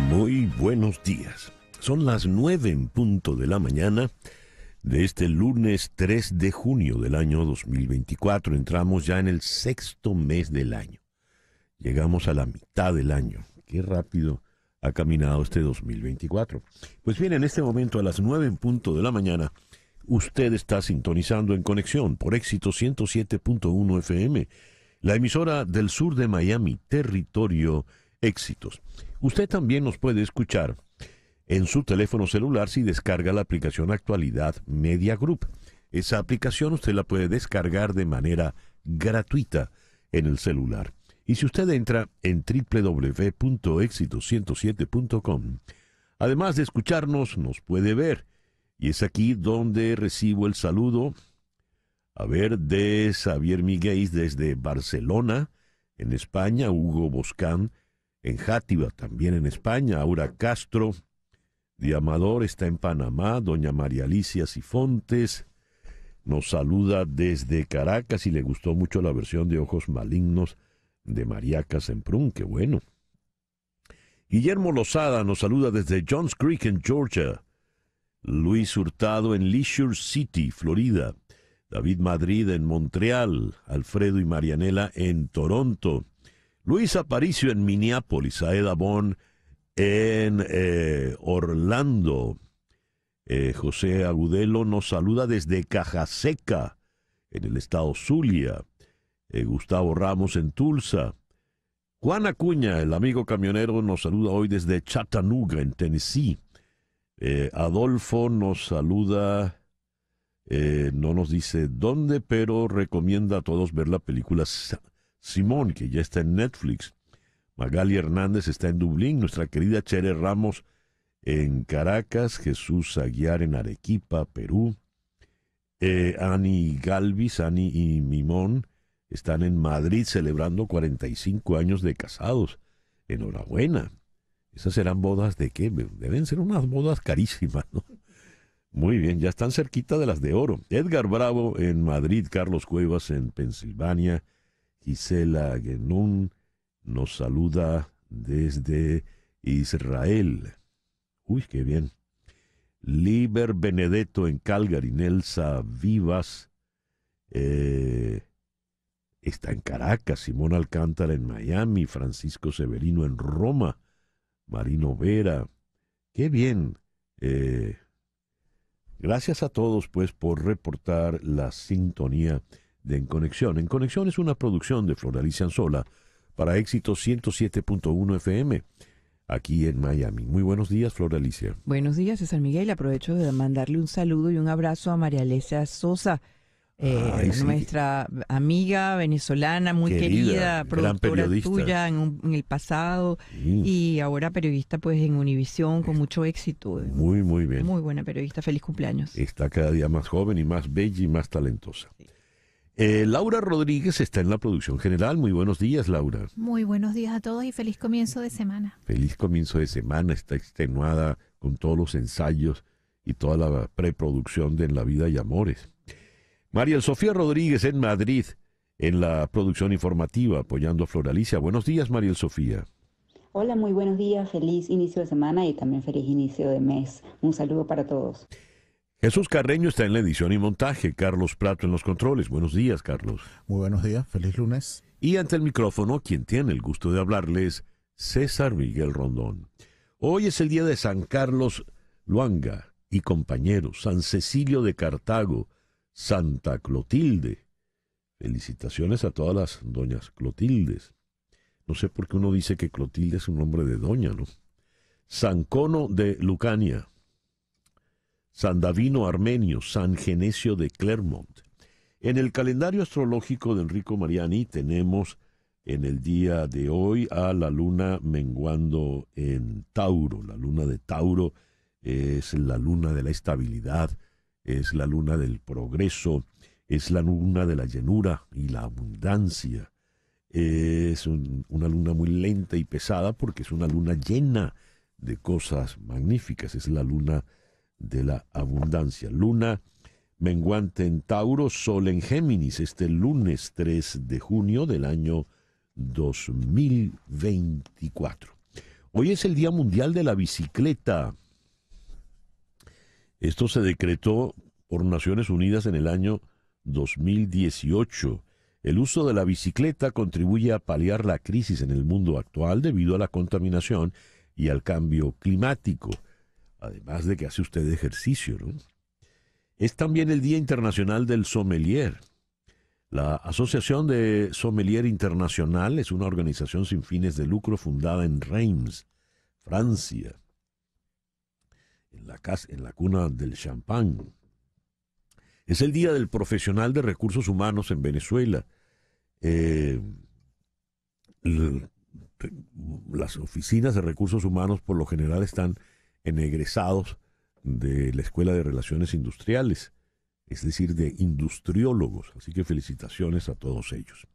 Muy buenos días. Son las 9 en punto de la mañana de este lunes 3 de junio del año 2024. Entramos ya en el sexto mes del año. Llegamos a la mitad del año. Qué rápido ha caminado este 2024. Pues bien, en este momento a las 9 en punto de la mañana, usted está sintonizando en conexión por Éxito 107.1 FM, la emisora del sur de Miami, territorio Éxitos. Usted también nos puede escuchar en su teléfono celular si descarga la aplicación Actualidad Media Group. Esa aplicación usted la puede descargar de manera gratuita en el celular. Y si usted entra en www.éxitos107.com, además de escucharnos, nos puede ver. Y es aquí donde recibo el saludo, de Xavier Miguel desde Barcelona, en España, Hugo Boscán, en Játiva, también en España, Aura Castro, de Amador está en Panamá, doña María Alicia Sifontes, nos saluda desde Caracas y le gustó mucho la versión de Ojos Malignos de Mariaca Semprún, qué bueno. Guillermo Lozada nos saluda desde Johns Creek en Georgia, Luis Hurtado en Leisure City, Florida, David Madrid en Montreal, Alfredo y Marianela en Toronto, Luis Aparicio en Minneapolis, Aeda Bon en Orlando, José Agudelo nos saluda desde Cajaseca, en el estado Zulia, Gustavo Ramos en Tulsa, Juan Acuña, el amigo camionero, nos saluda hoy desde Chattanooga, en Tennessee, Adolfo nos saluda, no nos dice dónde, pero recomienda a todos ver la película Simón, que ya está en Netflix. Magali Hernández está en Dublín, nuestra querida Chere Ramos en Caracas, Jesús Aguiar en Arequipa, Perú, Ani Galvis, Ani y Mimón están en Madrid celebrando 45 años de casados. Enhorabuena. ¿Esas serán bodas de qué? Deben ser unas bodas carísimas, ¿no? Muy bien, ya están cerquita de las de oro. Edgar Bravo en Madrid, Carlos Cuevas en Pensilvania, Gisela Genún nos saluda desde Israel. Uy, qué bien. Liber Benedetto en Calgary, Nelsa Vivas está en Caracas, Simón Alcántara en Miami, Francisco Severino en Roma, Marino Vera. Qué bien. Gracias a todos, pues, por reportar la sintonía de En Conexión. En Conexión es una producción de Floralicia Anzola para Éxito 107.1 FM, aquí en Miami. Muy buenos días, Floralicia. Buenos días, César Miguel. Aprovecho de mandarle un saludo y un abrazo a María Alesia Sosa, nuestra amiga venezolana, muy querida productora tuya en el pasado, y ahora periodista pues en Univisión con mucho éxito. Muy, muy bien. Muy buena periodista. Feliz cumpleaños. Está cada día más joven y más bella y más talentosa. Sí. Laura Rodríguez está en la producción general. Muy buenos días, Laura. Muy buenos días a todos y feliz comienzo de semana. Feliz comienzo de semana. Está extenuada con todos los ensayos y toda la preproducción de En la Vida y Amores. María Sofía Rodríguez en Madrid, en la producción informativa, apoyando a Floralicia. Buenos días, María Sofía. Hola, muy buenos días. Feliz inicio de semana y también feliz inicio de mes. Un saludo para todos. Jesús Carreño está en la edición y montaje, Carlos Prato en los controles. Buenos días, Carlos. Muy buenos días, feliz lunes. Y ante el micrófono, quien tiene el gusto de hablarles, César Miguel Rondón. Hoy es el día de San Carlos Luanga y compañeros, San Cecilio de Cartago, Santa Clotilde. Felicitaciones a todas las doñas Clotildes. No sé por qué uno dice que Clotilde es un nombre de doña, ¿no? San Cono de Lucania, San Davino Armenio, San Genesio de Clermont. En el calendario astrológico de Enrico Mariani tenemos en el día de hoy a la luna menguando en Tauro. La luna de Tauro es la luna de la estabilidad, es la luna del progreso, es la luna de la llenura y la abundancia. Es una luna muy lenta y pesada porque es una luna llena de cosas magníficas. Es la luna de la abundancia. Luna menguante en Tauro, Sol en Géminis, este lunes 3 de junio del año 2024. Hoy es el Día Mundial de la Bicicleta. Esto se decretó por Naciones Unidas en el año 2018. El uso de la bicicleta contribuye a paliar la crisis en el mundo actual debido a la contaminación y al cambio climático, además de que hace usted ejercicio, ¿no? Es también el Día Internacional del Sommelier. La Asociación de Sommelier Internacional es una organización sin fines de lucro fundada en Reims, Francia, en la cuna del champán. Es el Día del Profesional de Recursos Humanos en Venezuela. Las oficinas de recursos humanos por lo general están en egresados de la Escuela de Relaciones Industriales, es decir, de industriólogos. Así que felicitaciones a todos ellos.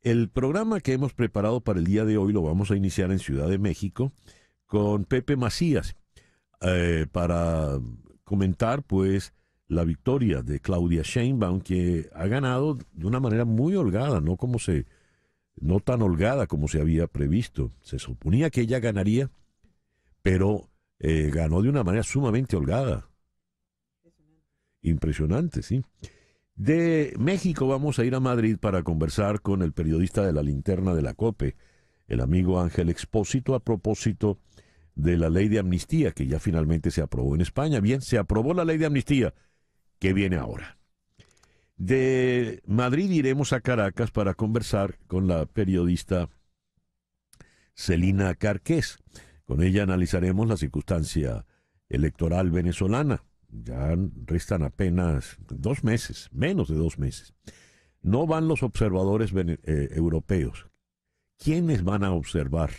El programa que hemos preparado para el día de hoy lo vamos a iniciar en Ciudad de México con Pepe Macías para comentar, pues, la victoria de Claudia Sheinbaum, que ha ganado de una manera muy holgada, no tan holgada como se había previsto. Se suponía que ella ganaría, pero ganó de una manera sumamente holgada. Impresionante, sí. De México vamos a ir a Madrid para conversar con el periodista de La Linterna de la COPE, el amigo Ángel Expósito, a propósito de la ley de amnistía que ya finalmente se aprobó en España. Bien, se aprobó la ley de amnistía. ¿Qué viene ahora? De Madrid iremos a Caracas para conversar con la periodista Celina Carqués. Con ella analizaremos la circunstancia electoral venezolana. Ya restan apenas 2 meses, menos de 2 meses. No van los observadores europeos. ¿Quiénes van a observar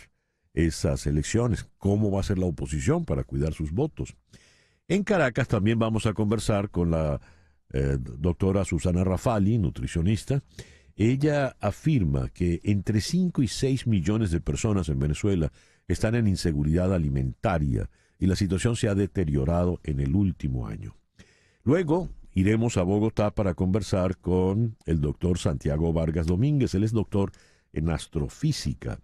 esas elecciones? ¿Cómo va a ser la oposición para cuidar sus votos? En Caracas también vamos a conversar con la doctora Susana Rafali, nutricionista. Ella afirma que entre 5 y 6 millones de personas en Venezuela están en inseguridad alimentaria y la situación se ha deteriorado en el último año. Luego iremos a Bogotá para conversar con el doctor Santiago Vargas Domínguez. Él es doctor en astrofísica.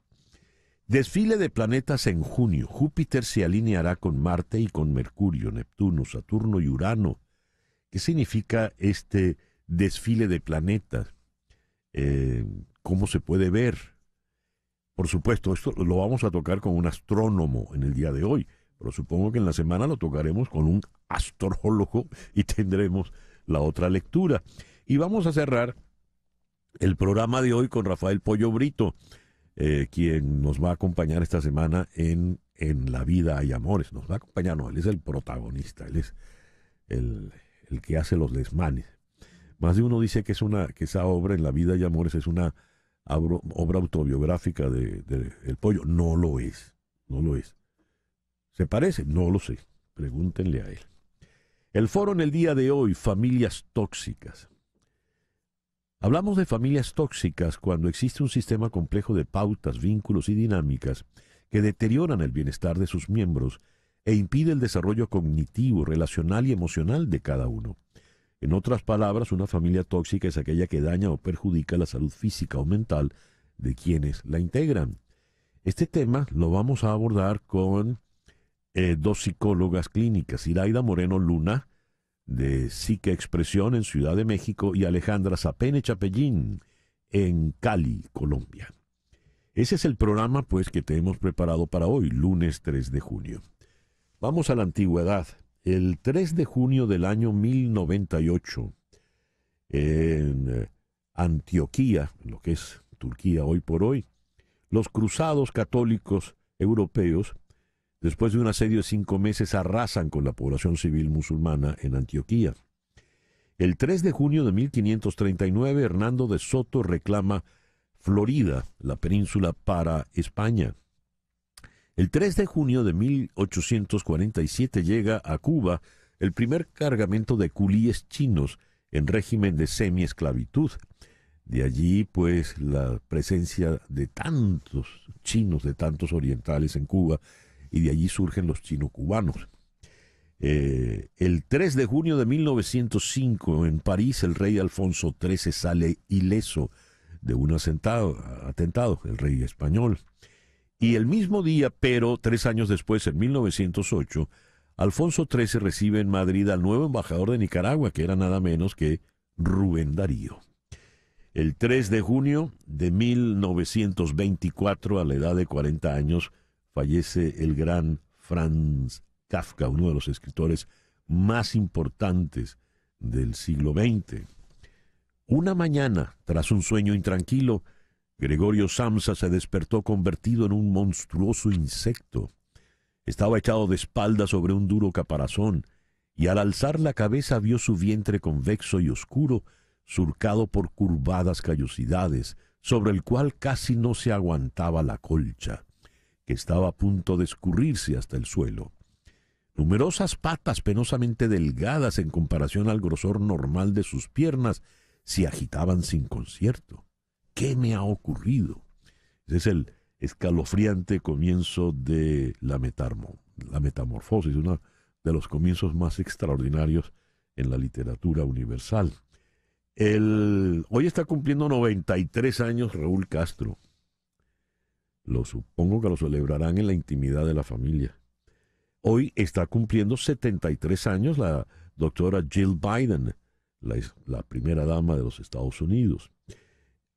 Desfile de planetas en junio. Júpiter se alineará con Marte y con Mercurio, Neptuno, Saturno y Urano. ¿Qué significa este desfile de planetas? ¿Cómo se puede ver? Por supuesto, esto lo vamos a tocar con un astrónomo en el día de hoy, pero supongo que en la semana lo tocaremos con un astrólogo y tendremos la otra lectura. Y vamos a cerrar el programa de hoy con Rafael Pollo Brito, quien nos va a acompañar esta semana en La Vida Hay Amores. Nos va a acompañar, no, él es el protagonista, él es el que hace los desmanes. Más de uno dice que esa obra, En la Vida Hay Amores, es una obra autobiográfica de El Pollo. No lo es, no lo es. ¿Se parece? No lo sé. Pregúntenle a él. El foro en el día de hoy, familias tóxicas. Hablamos de familias tóxicas cuando existe un sistema complejo de pautas, vínculos y dinámicas que deterioran el bienestar de sus miembros e impide el desarrollo cognitivo, relacional y emocional de cada uno. En otras palabras, una familia tóxica es aquella que daña o perjudica la salud física o mental de quienes la integran. Este tema lo vamos a abordar con 2 psicólogas clínicas, Iraida Moreno Luna, de Psique Expresión en Ciudad de México, y Alejandra Zapene Chapellín en Cali, Colombia. Ese es el programa, pues, que te hemos preparado para hoy, lunes 3 de junio. Vamos a la antigüedad. El 3 de junio del año 1098, en Antioquía, lo que es Turquía hoy por hoy, los cruzados católicos europeos, después de un asedio de 5 meses, arrasan con la población civil musulmana en Antioquía. El 3 de junio de 1539, Hernando de Soto reclama Florida, la península, para España. El 3 de junio de 1847 llega a Cuba el primer cargamento de culíes chinos en régimen de semiesclavitud. De allí, pues, la presencia de tantos chinos, de tantos orientales en Cuba, y de allí surgen los chino-cubanos. El 3 de junio de 1905, en París, el rey Alfonso XIII sale ileso de un atentado, el rey español. Y el mismo día, pero 3 años después, en 1908, Alfonso XIII recibe en Madrid al nuevo embajador de Nicaragua, que era nada menos que Rubén Darío. El 3 de junio de 1924, a la edad de 40 años, fallece el gran Franz Kafka, uno de los escritores más importantes del siglo XX. Una mañana, tras un sueño intranquilo, Gregorio Samsa se despertó convertido en un monstruoso insecto. Estaba echado de espaldas sobre un duro caparazón, y al alzar la cabeza vio su vientre convexo y oscuro, surcado por curvadas callosidades, sobre el cual casi no se aguantaba la colcha, que estaba a punto de escurrirse hasta el suelo. Numerosas patas penosamente delgadas en comparación al grosor normal de sus piernas se agitaban sin concierto. ¿Qué me ha ocurrido? Ese es el escalofriante comienzo de la metamorfosis, uno de los comienzos más extraordinarios en la literatura universal. Hoy está cumpliendo 93 años Raúl Castro. Supongo que lo celebrarán en la intimidad de la familia. Hoy está cumpliendo 73 años la doctora Jill Biden, la primera dama de los Estados Unidos.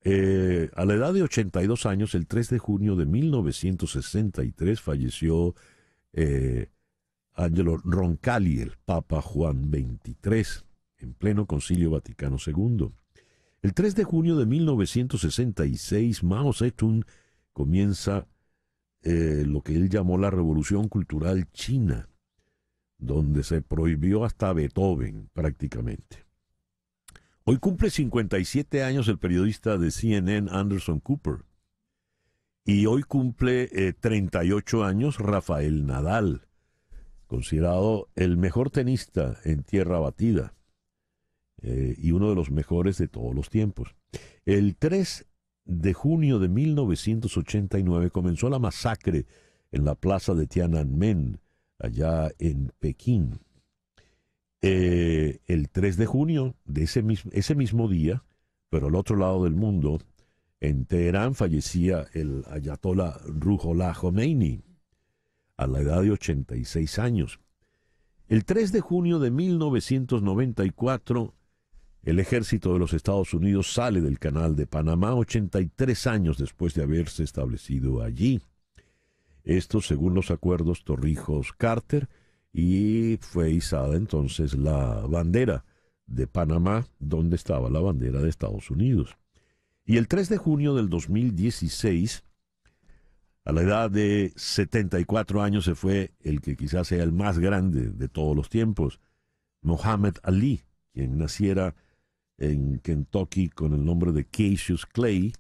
A la edad de 82 años, el 3 de junio de 1963, falleció Angelo Roncalli, el Papa Juan XXIII, en pleno Concilio Vaticano II. El 3 de junio de 1966, Mao Zedong comienza lo que él llamó la Revolución Cultural China, donde se prohibió hasta Beethoven prácticamente. Hoy cumple 57 años el periodista de CNN Anderson Cooper. Y hoy cumple 38 años Rafael Nadal, considerado el mejor tenista en tierra batida y uno de los mejores de todos los tiempos. El 3 de junio de 1989 comenzó la masacre en la plaza de Tiananmen, allá en Pekín. El 3 de junio de ese mismo día, pero al otro lado del mundo, en Teherán fallecía el ayatolá Ruhollah Khomeini a la edad de 86 años. El 3 de junio de 1994, el ejército de los Estados Unidos sale del Canal de Panamá 83 años después de haberse establecido allí. Esto según los acuerdos Torrijos-Carter, y fue izada entonces la bandera de Panamá, donde estaba la bandera de Estados Unidos. Y el 3 de junio del 2016, a la edad de 74 años, se fue el que quizás sea el más grande de todos los tiempos, Muhammad Ali, quien naciera en Kentucky con el nombre de Cassius Clay,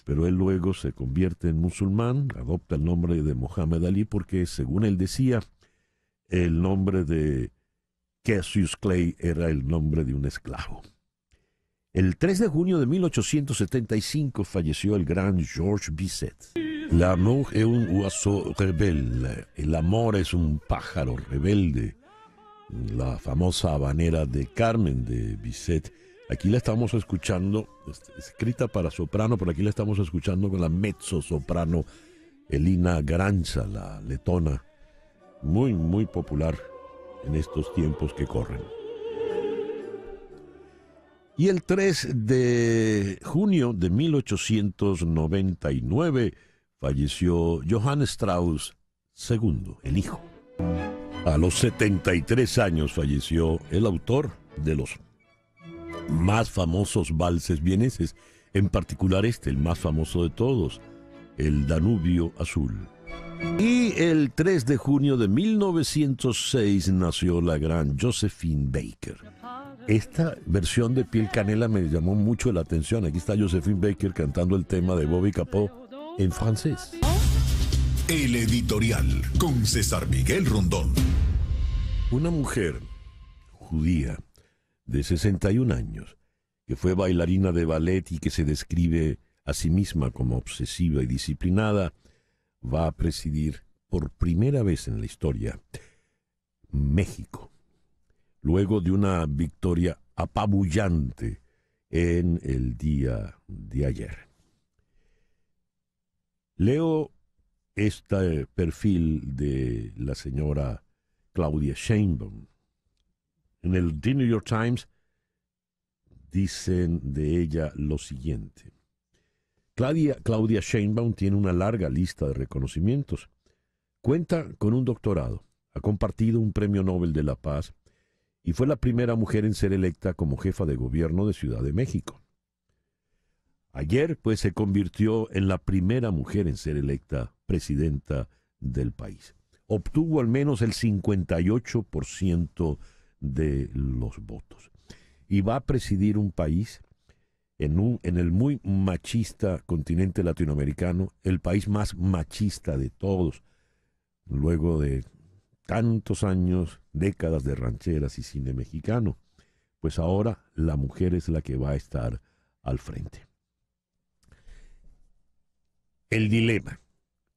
pero él luego se convierte en musulmán, adopta el nombre de Muhammad Ali porque, según él decía, el nombre de Cassius Clay era el nombre de un esclavo. El 3 de junio de 1875 falleció el gran Georges Bizet. L'amour est un oiseau rebelle. El amor es un pájaro rebelde. La famosa habanera de Carmen de Bizet. Aquí la estamos escuchando, escrita para soprano, pero aquí la estamos escuchando con la mezzo-soprano Elina Garanza, la letona, muy, muy popular en estos tiempos que corren. Y el 3 de junio de 1899 falleció Johann Strauss II, el hijo. A los 73 años falleció el autor de los más famosos valses vieneses, en particular el más famoso de todos, el Danubio Azul. Y el 3 de junio de 1906 nació la gran Josephine Baker. Esta versión de Piel Canela me llamó mucho la atención. Aquí está Josephine Baker cantando el tema de Bobby Capó en francés. El editorial con César Miguel Rondón. Una mujer judía de 61 años, que fue bailarina de ballet y que se describe a sí misma como obsesiva y disciplinada, va a presidir por primera vez en la historia México, luego de una victoria apabullante en el día de ayer. Leo este perfil de la señora Claudia Sheinbaum. En el The New York Times dicen de ella lo siguiente. Claudia Sheinbaum tiene una larga lista de reconocimientos. Cuenta con un doctorado, ha compartido un premio Nobel de la Paz y fue la primera mujer en ser electa como jefa de gobierno de Ciudad de México. Ayer, pues, se convirtió en la primera mujer en ser electa presidenta del país. Obtuvo al menos el 58% de los votos. Y va a presidir un país en el muy machista continente latinoamericano, el país más machista de todos, luego de tantos años, décadas de rancheras y cine mexicano. Pues ahora la mujer es la que va a estar al frente. El dilema.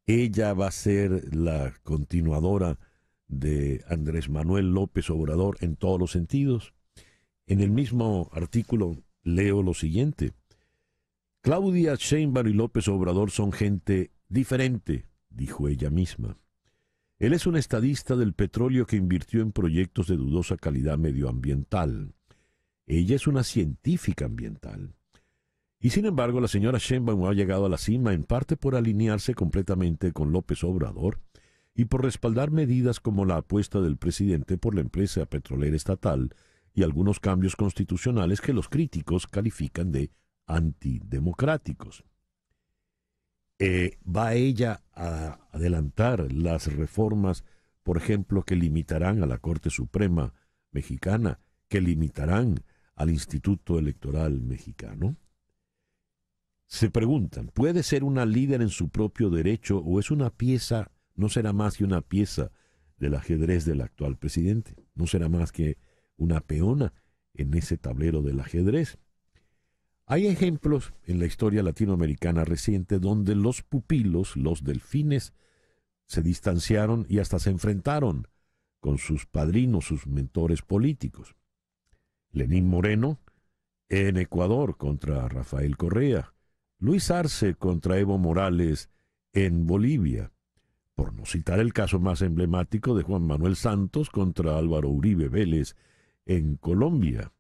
Ella va a ser la continuadora de Andrés Manuel López Obrador en todos los sentidos. En el mismo artículo leo lo siguiente. Claudia Sheinbaum y López Obrador son gente diferente, dijo ella misma. Él es un estadista del petróleo que invirtió en proyectos de dudosa calidad medioambiental. Ella es una científica ambiental. Y sin embargo, la señora Sheinbaum ha llegado a la cima en parte por alinearse completamente con López Obrador y por respaldar medidas como la apuesta del presidente por la empresa petrolera estatal y algunos cambios constitucionales que los críticos califican de antidemocráticos. ¿Va ella a adelantar las reformas, por ejemplo, que limitarán a la Corte Suprema Mexicana, que limitarán al Instituto Electoral Mexicano? Se preguntan, ¿puede ser una líder en su propio derecho o es una pieza, no será más que una pieza del ajedrez del actual presidente? ¿No será más que una peona en ese tablero del ajedrez? Hay ejemplos en la historia latinoamericana reciente donde los pupilos, los delfines, se distanciaron y hasta se enfrentaron con sus padrinos, sus mentores políticos. Lenín Moreno en Ecuador contra Rafael Correa, Luis Arce contra Evo Morales en Bolivia, por no citar el caso más emblemático de Juan Manuel Santos contra Álvaro Uribe Vélez en Colombia.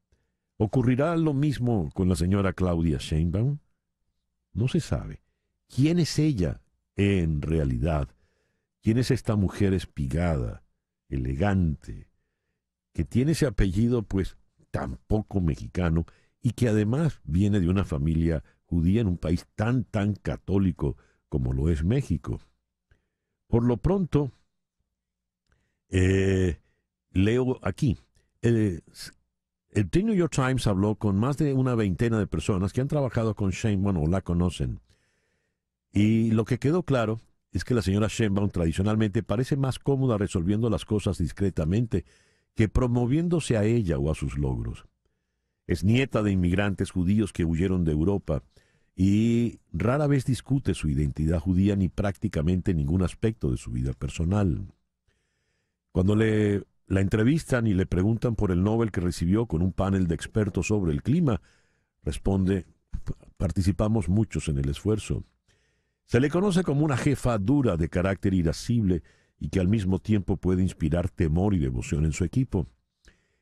¿Ocurrirá lo mismo con la señora Claudia Sheinbaum? No se sabe. ¿Quién es ella en realidad? ¿Quién es esta mujer espigada, elegante, que tiene ese apellido pues tampoco mexicano y que además viene de una familia judía en un país tan católico como lo es México? Por lo pronto, leo aquí, el The New York Times habló con más de una veintena de personas que han trabajado con Sheinbaum o la conocen. Y lo que quedó claro es que la señora Sheinbaum tradicionalmente parece más cómoda resolviendo las cosas discretamente que promoviéndose a ella o a sus logros. Es nieta de inmigrantes judíos que huyeron de Europa y rara vez discute su identidad judía ni prácticamente ningún aspecto de su vida personal. Cuando la entrevistan y le preguntan por el Nobel que recibió con un panel de expertos sobre el clima, responde, participamos muchos en el esfuerzo. Se le conoce como una jefa dura de carácter irascible y que al mismo tiempo puede inspirar temor y devoción en su equipo.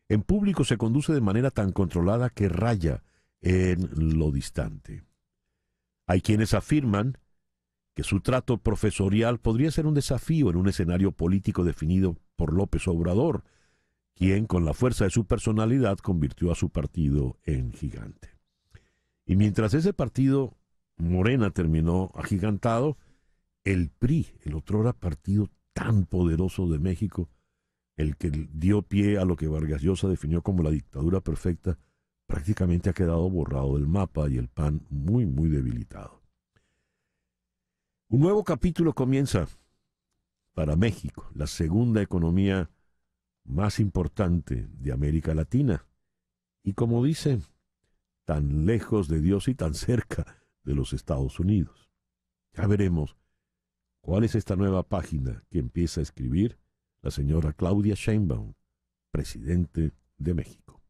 En público se conduce de manera tan controlada que raya en lo distante. Hay quienes afirman que su trato profesorial podría ser un desafío en un escenario político definido por López Obrador, quien con la fuerza de su personalidad convirtió a su partido en gigante. Y mientras ese partido Morena terminó agigantado, el PRI, el otrora partido tan poderoso de México, el que dio pie a lo que Vargas Llosa definió como la dictadura perfecta, prácticamente ha quedado borrado del mapa y el PAN muy debilitado. Un nuevo capítulo comienza para México, la segunda economía más importante de América Latina. Y como dicen, tan lejos de Dios y tan cerca de los Estados Unidos. Ya veremos cuál es esta nueva página que empieza a escribir la señora Claudia Sheinbaum, presidente de México.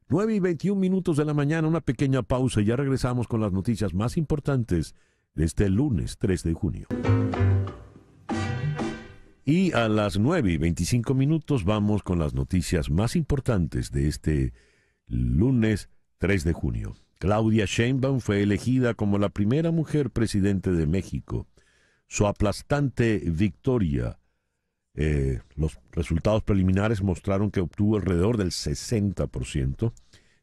9:21 de la mañana, una pequeña pausa y ya regresamos con las noticias más importantes de este lunes 3 de junio. Y a las 9:25 vamos con las noticias más importantes de este lunes 3 de junio. Claudia Sheinbaum fue elegida como la primera mujer presidente de México. Su aplastante victoria, los resultados preliminares mostraron que obtuvo alrededor del 60%.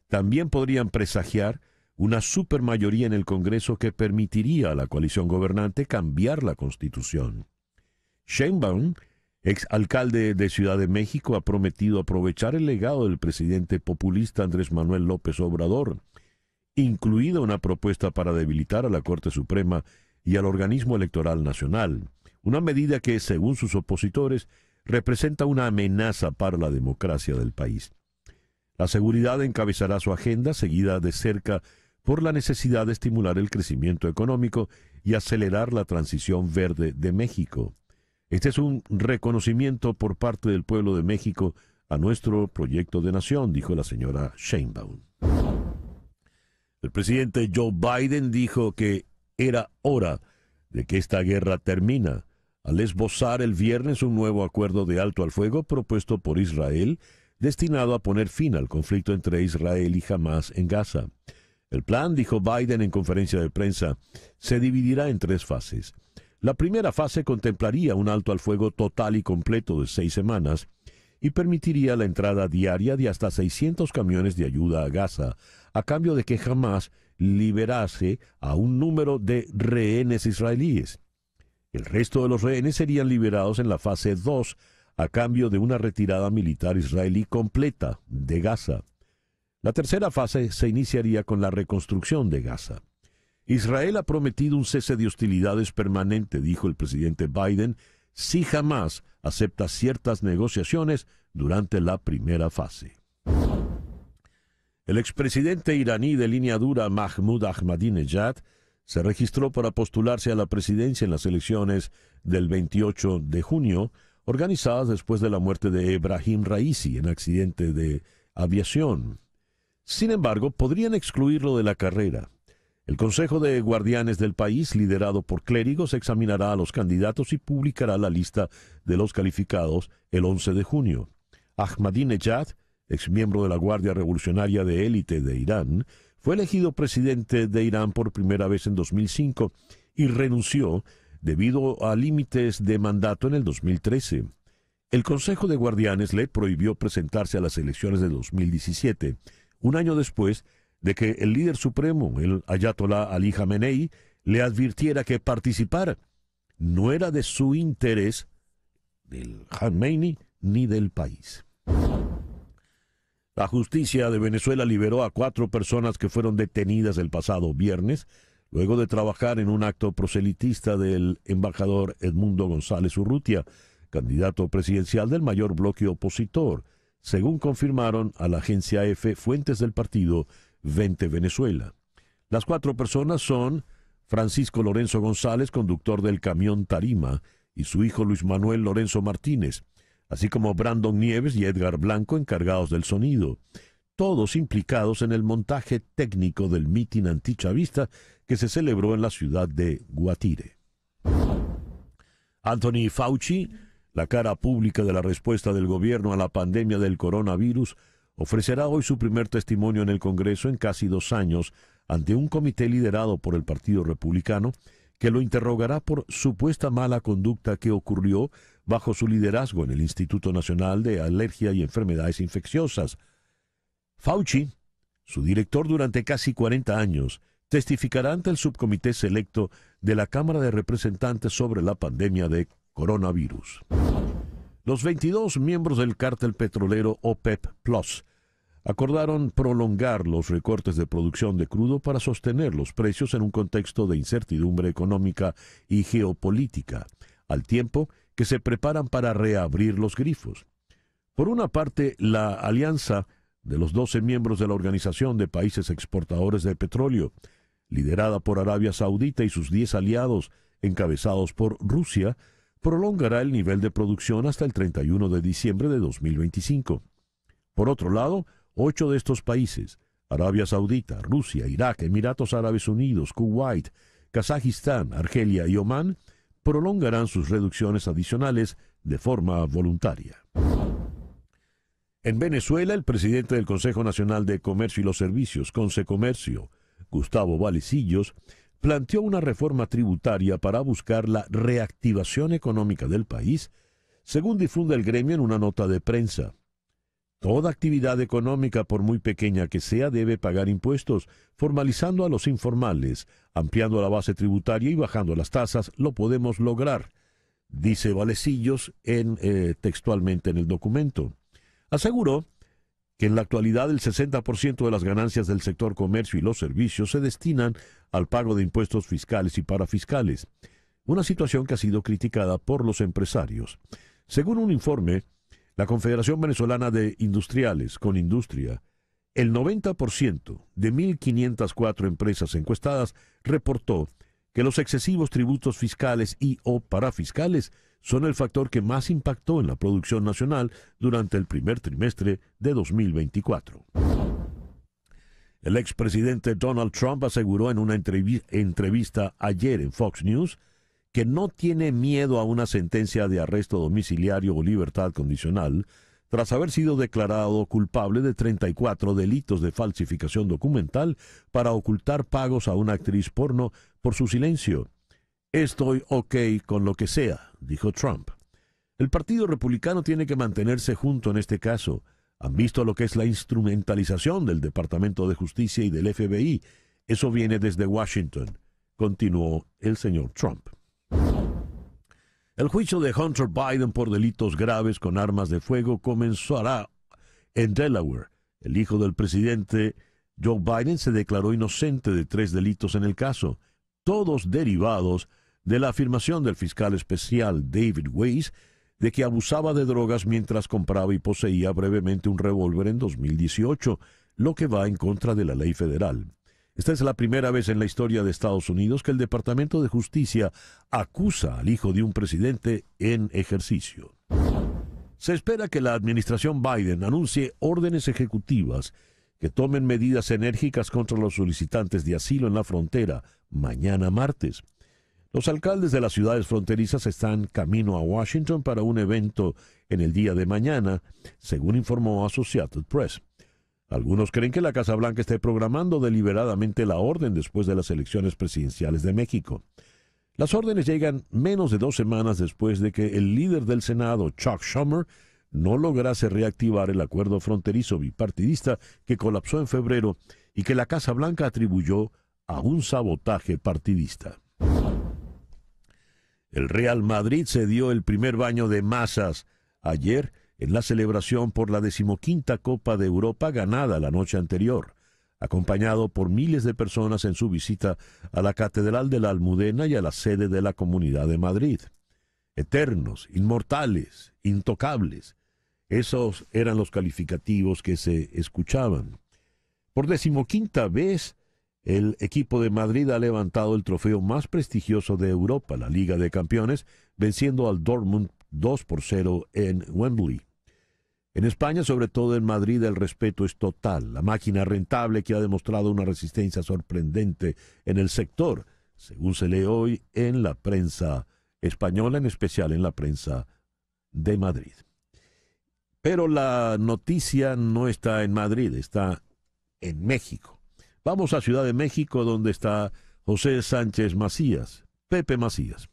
También podrían presagiar una supermayoría en el Congreso que permitiría a la coalición gobernante cambiar la Constitución. Sheinbaum, exalcalde de Ciudad de México, ha prometido aprovechar el legado del presidente populista Andrés Manuel López Obrador, incluida una propuesta para debilitar a la Corte Suprema y al organismo electoral nacional, una medida que, según sus opositores, representa una amenaza para la democracia del país. La seguridad encabezará su agenda, seguida de cerca por la necesidad de estimular el crecimiento económico y acelerar la transición verde de México. Este es un reconocimiento por parte del pueblo de México a nuestro proyecto de nación, dijo la señora Sheinbaum. El presidente Joe Biden dijo que era hora de que esta guerra termina, al esbozar el viernes un nuevo acuerdo de alto al fuego propuesto por Israel, destinado a poner fin al conflicto entre Israel y Hamás en Gaza. El plan, dijo Biden en conferencia de prensa, se dividirá en 3 fases. La primera fase contemplaría un alto al fuego total y completo de 6 semanas y permitiría la entrada diaria de hasta 600 camiones de ayuda a Gaza, a cambio de que Hamás liberase a un número de rehenes israelíes. El resto de los rehenes serían liberados en la fase 2, a cambio de una retirada militar israelí completa de Gaza. La tercera fase se iniciaría con la reconstrucción de Gaza. Israel ha prometido un cese de hostilidades permanente, dijo el presidente Biden, si Hamás acepta ciertas negociaciones durante la primera fase. El expresidente iraní de línea dura Mahmoud Ahmadinejad se registró para postularse a la presidencia en las elecciones del 28 de junio, organizadas después de la muerte de Ebrahim Raisi en accidente de aviación. Sin embargo, podrían excluirlo de la carrera. El Consejo de Guardianes del país, liderado por clérigos, examinará a los candidatos y publicará la lista de los calificados el 11 de junio. Ahmadinejad, exmiembro de la Guardia Revolucionaria de Élite de Irán, fue elegido presidente de Irán por primera vez en 2005 y renunció debido a límites de mandato en el 2013. El Consejo de Guardianes le prohibió presentarse a las elecciones de 2017, un año después de que el líder supremo, el Ayatollah Ali Khamenei, le advirtiera que participar no era de su interés, del Khamenei ni del país. La justicia de Venezuela liberó a 4 personas que fueron detenidas el pasado viernes, luego de trabajar en un acto proselitista del embajador Edmundo González Urrutia, candidato presidencial del mayor bloque opositor, según confirmaron a la agencia EFE fuentes del partido 20 Venezuela. Las 4 personas son Francisco Lorenzo González, conductor del camión Tarima, y su hijo Luis Manuel Lorenzo Martínez, así como Brandon Nieves y Edgar Blanco, encargados del sonido, todos implicados en el montaje técnico del mitin antichavista que se celebró en la ciudad de Guatire. Anthony Fauci, la cara pública de la respuesta del gobierno a la pandemia del coronavirus, ofrecerá hoy su primer testimonio en el Congreso en casi 2 años ante un comité liderado por el Partido Republicano que lo interrogará por supuesta mala conducta que ocurrió bajo su liderazgo en el Instituto Nacional de Alergia y Enfermedades Infecciosas. Fauci, su director durante casi 40 años, testificará ante el subcomité selecto de la Cámara de Representantes sobre la pandemia de coronavirus. Los 22 miembros del cártel petrolero OPEP Plus acordaron prolongar los recortes de producción de crudo para sostener los precios en un contexto de incertidumbre económica y geopolítica, al tiempo que se preparan para reabrir los grifos. Por una parte, la alianza de los 12 miembros de la Organización de Países Exportadores de Petróleo, liderada por Arabia Saudita y sus 10 aliados, encabezados por Rusia, prolongará el nivel de producción hasta el 31 de diciembre de 2025. Por otro lado, 8 de estos países, Arabia Saudita, Rusia, Irak, Emiratos Árabes Unidos, Kuwait, Kazajistán, Argelia y Omán, prolongarán sus reducciones adicionales de forma voluntaria. En Venezuela, el presidente del Consejo Nacional de Comercio y los Servicios, Concecomercio, Gustavo Valecillos, planteó una reforma tributaria para buscar la reactivación económica del país, según difunde el gremio en una nota de prensa. Toda actividad económica, por muy pequeña que sea, debe pagar impuestos, formalizando a los informales, ampliando la base tributaria y bajando las tasas, lo podemos lograr, dice Valecillos textualmente en el documento. Aseguró que en la actualidad el 60% de las ganancias del sector comercio y los servicios se destinan al pago de impuestos fiscales y parafiscales, una situación que ha sido criticada por los empresarios. Según un informe, la Confederación Venezolana de Industriales, Conindustria, el 90% de 1.504 empresas encuestadas reportó que los excesivos tributos fiscales y o parafiscales son el factor que más impactó en la producción nacional durante el primer trimestre de 2024. El expresidente Donald Trump aseguró en una entrevista ayer en Fox News que no tiene miedo a una sentencia de arresto domiciliario o libertad condicional tras haber sido declarado culpable de 34 delitos de falsificación documental para ocultar pagos a una actriz porno por su silencio. Estoy ok con lo que sea, dijo Trump. El Partido Republicano tiene que mantenerse junto en este caso. Han visto lo que es la instrumentalización del Departamento de Justicia y del FBI. Eso viene desde Washington, continuó el señor Trump. El juicio de Hunter Biden por delitos graves con armas de fuego comenzará en Delaware. El hijo del presidente Joe Biden se declaró inocente de 3 delitos en el caso, todos derivados de la afirmación del fiscal especial David Weiss de que abusaba de drogas mientras compraba y poseía brevemente un revólver en 2018, lo que va en contra de la ley federal. Esta es la primera vez en la historia de Estados Unidos que el Departamento de Justicia acusa al hijo de un presidente en ejercicio. Se espera que la administración Biden anuncie órdenes ejecutivas que tomen medidas enérgicas contra los solicitantes de asilo en la frontera mañana martes. Los alcaldes de las ciudades fronterizas están camino a Washington para un evento en el día de mañana, según informó Associated Press. Algunos creen que la Casa Blanca esté programando deliberadamente la orden después de las elecciones presidenciales de México. Las órdenes llegan menos de 2 semanas después de que el líder del Senado, Chuck Schumer, no lograse reactivar el acuerdo fronterizo bipartidista que colapsó en febrero y que la Casa Blanca atribuyó a un sabotaje partidista. El Real Madrid se dio el primer baño de masas ayer en la celebración por la 15ª Copa de Europa ganada la noche anterior, acompañado por miles de personas en su visita a la Catedral de la Almudena y a la sede de la Comunidad de Madrid. Eternos, inmortales, intocables. Esos eran los calificativos que se escuchaban. Por 15ª vez, el equipo de Madrid ha levantado el trofeo más prestigioso de Europa, la Liga de Campeones, venciendo al Dortmund 2-0 en Wembley. En España, sobre todo en Madrid, el respeto es total. La máquina rentable que ha demostrado una resistencia sorprendente en el sector, según se lee hoy en la prensa española, en especial en la prensa de Madrid. Pero la noticia no está en Madrid, está en México. Vamos a Ciudad de México, donde está José Sánchez Macías, Pepe Macías.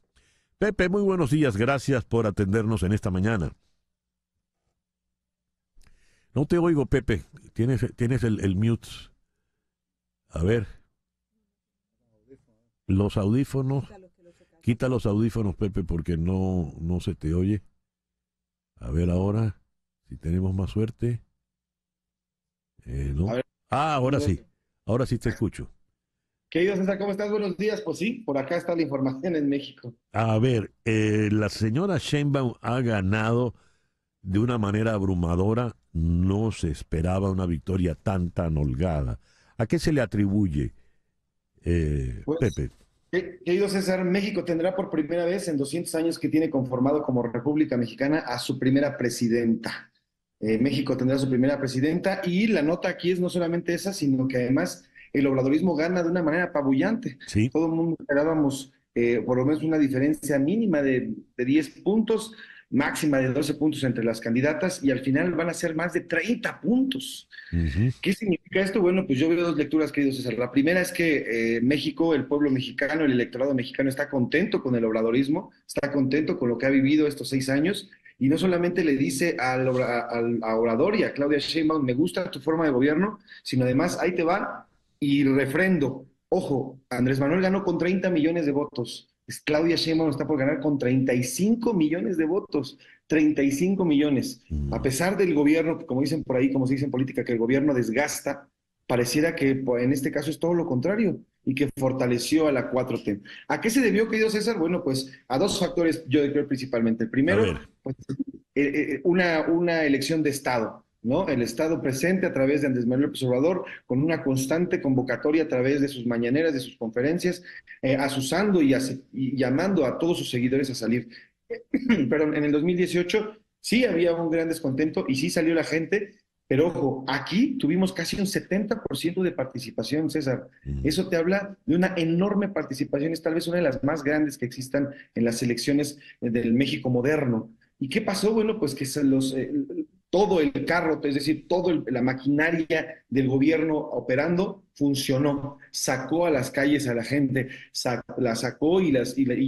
Pepe, muy buenos días, gracias por atendernos en esta mañana. No te oigo, Pepe. Tienes el mute. A ver. Los audífonos. Quita los audífonos, Pepe, porque no se te oye. A ver ahora, si tenemos más suerte. ¿No? Ahora sí. Ahora sí te escucho. Querido César, ¿cómo estás? Buenos días. Pues sí, por acá está la información en México. A ver, la señora Sheinbaum ha ganado de una manera abrumadora. No se esperaba una victoria tan holgada. ¿A qué se le atribuye, Pepe? Querido César, México tendrá por primera vez en 200 años que tiene conformado como República Mexicana a su primera presidenta. México tendrá su primera presidenta y la nota aquí es no solamente esa, sino que además el obradorismo gana de una manera apabullante. Sí. Todo el mundo esperábamos por lo menos una diferencia mínima de 10 puntos. máxima de 12 puntos entre las candidatas y al final van a ser más de 30 puntos. ¿Qué significa esto? Bueno, pues yo veo dos lecturas, querido César. La primera es que México, el pueblo mexicano, el electorado mexicano está contento con el obradorismo, está contento con lo que ha vivido estos 6 años y no solamente le dice al Obrador y a Claudia Sheinbaum, me gusta tu forma de gobierno, sino además, ahí te va y refrendo. Ojo, Andrés Manuel ganó con 30 millones de votos. Claudia Sheinbaum está por ganar con 35 millones de votos. 35 millones. A pesar del gobierno, como dicen por ahí, como se dice en política, que el gobierno desgasta, pareciera que en este caso es todo lo contrario y que fortaleció a la 4T. ¿A qué se debió, querido César? Bueno, pues a dos factores yo creo principalmente. El primero, pues, una elección de Estado, ¿no? El Estado presente a través de Andrés Manuel López Obrador, con una constante convocatoria a través de sus mañaneras, de sus conferencias, asusando y llamando a todos sus seguidores a salir. Pero en el 2018 sí había un gran descontento y sí salió la gente, pero ojo, aquí tuvimos casi un 70% de participación, César. Eso te habla de una enorme participación, es tal vez una de las más grandes que existan en las elecciones del México moderno. ¿Y qué pasó? Bueno, pues que todo el carro, es decir, toda la maquinaria del gobierno operando funcionó, sacó a las calles a la gente, la sacó y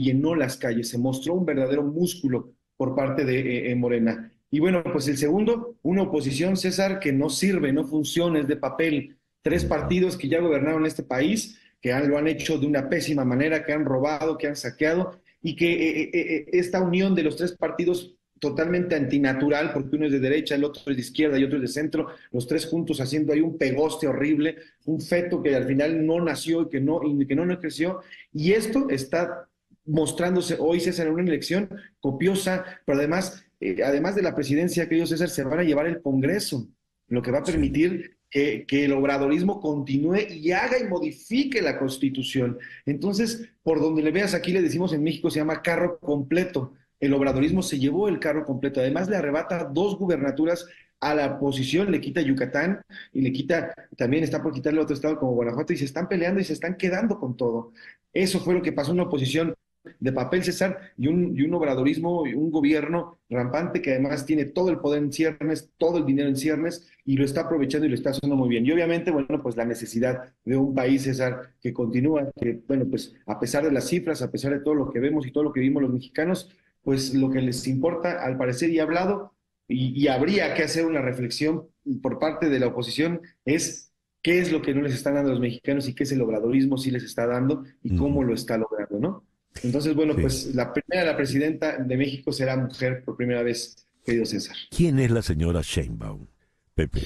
llenó las calles, se mostró un verdadero músculo por parte de Morena. Y bueno, pues el segundo, una oposición, César, que no sirve, no funciona, es de papel. 3 partidos que ya gobernaron este país, que lo han hecho de una pésima manera, que han robado, que han saqueado, y que esta unión de los 3 partidos totalmente antinatural, porque uno es de derecha, el otro es de izquierda y otro es de centro, los 3 juntos haciendo ahí un pegoste horrible, un feto que al final no nació y que no creció, y esto está mostrándose hoy, César, en una elección copiosa, pero además de la presidencia, querido César, se van a llevar el Congreso, lo que va a permitir que el obradorismo continúe y haga y modifique la Constitución. Entonces, por donde le veas, aquí le decimos en México, se llama carro completo. El obradorismo se llevó el carro completo. Además, le arrebata 2 gubernaturas a la oposición, le quita Yucatán y le quita, también está por quitarle a otro estado como Guanajuato, y se están peleando y se están quedando con todo. Eso fue lo que pasó en una oposición de papel, César, y un obradorismo, y un gobierno rampante que además tiene todo el poder en ciernes, todo el dinero en ciernes, y lo está aprovechando y lo está haciendo muy bien. Y obviamente, bueno, pues la necesidad de un país, César, que continúa, que, bueno, pues a pesar de las cifras, a pesar de todo lo que vemos y todo lo que vimos los mexicanos, pues lo que les importa, al parecer, y hablado, y habría que hacer una reflexión por parte de la oposición, es qué es lo que no les están dando a los mexicanos y qué es el obradorismo sí les está dando y cómo lo está logrando, ¿no? Entonces, bueno, pues la presidenta de México será mujer por primera vez, querido César. ¿Quién es la señora Sheinbaum, Pepe?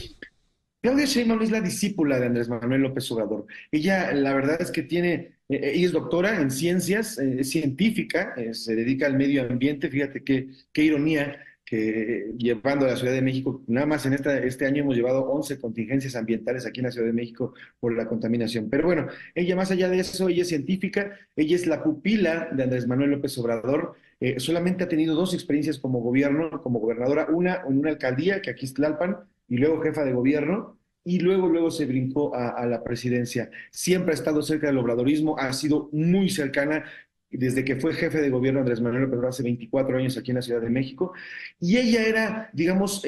Claudia Sheinbaum es la discípula de Andrés Manuel López Obrador. Ella, la verdad es que ella es doctora en ciencias, es científica, se dedica al medio ambiente. Fíjate qué ironía que llevando a la Ciudad de México, nada más en este año hemos llevado 11 contingencias ambientales aquí en la Ciudad de México por la contaminación. Pero bueno, ella más allá de eso, ella es científica, ella es la pupila de Andrés Manuel López Obrador. Solamente ha tenido 2 experiencias como gobernadora, una en una alcaldía, que aquí es Tlalpan, y luego jefa de gobierno, y luego se brincó a la presidencia. Siempre ha estado cerca del obradorismo, ha sido muy cercana desde que fue jefe de gobierno Andrés Manuel López Obrador hace 24 años aquí en la Ciudad de México, y ella era, digamos,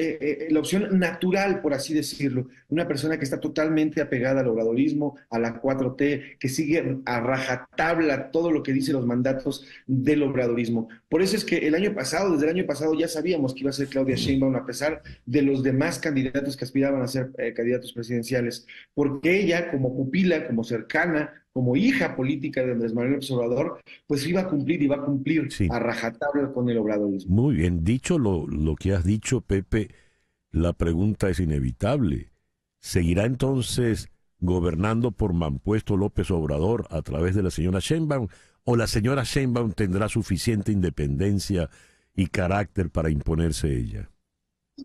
la opción natural, por así decirlo, una persona que está totalmente apegada al obradorismo, a la 4T, que sigue a rajatabla todo lo que dicen los mandatos del obradorismo. Por eso es que desde el año pasado ya sabíamos que iba a ser Claudia Sheinbaum, a pesar de los demás candidatos que aspiraban a ser candidatos presidenciales, porque ella, como pupila, como cercana, como hija política de Andrés Manuel López Obrador, pues iba a cumplir y va a cumplir a rajatabla con el obradorismo. Muy bien, dicho lo que has dicho, Pepe, la pregunta es inevitable. ¿Seguirá entonces gobernando por mampuesto López Obrador a través de la señora Sheinbaum, o la señora Sheinbaum tendrá suficiente independencia y carácter para imponerse ella?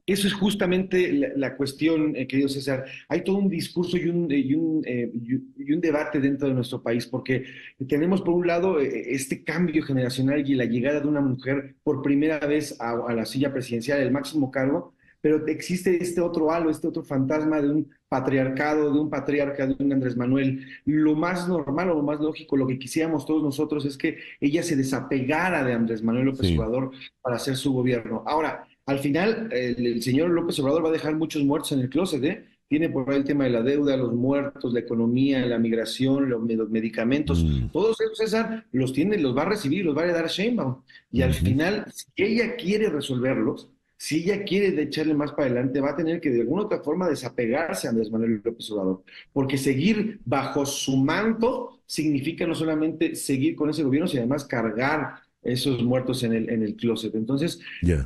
Eso es justamente la cuestión, querido César. Hay todo un discurso y un debate dentro de nuestro país, porque tenemos por un lado este cambio generacional y la llegada de una mujer por primera vez a la silla presidencial, el máximo cargo, pero existe este otro halo, este otro fantasma de un patriarcado, de un patriarca, de un Andrés Manuel. Lo más normal o lo más lógico, lo que quisiéramos todos nosotros es que ella se desapegara de Andrés Manuel López Obrador para hacer su gobierno. Ahora, al final, el señor López Obrador va a dejar muchos muertos en el closet, ¿eh? Tiene por ahí el tema de la deuda, los muertos, la economía, la migración, los medicamentos. Todos esos, César, los tiene, los va a recibir, los va a heredar Sheinbaum. Y al final, si ella quiere resolverlos, si ella quiere echarle más para adelante, va a tener que de alguna otra forma desapegarse a Andrés Manuel López Obrador. Porque seguir bajo su manto significa no solamente seguir con ese gobierno, sino además cargar esos muertos en el closet. Entonces,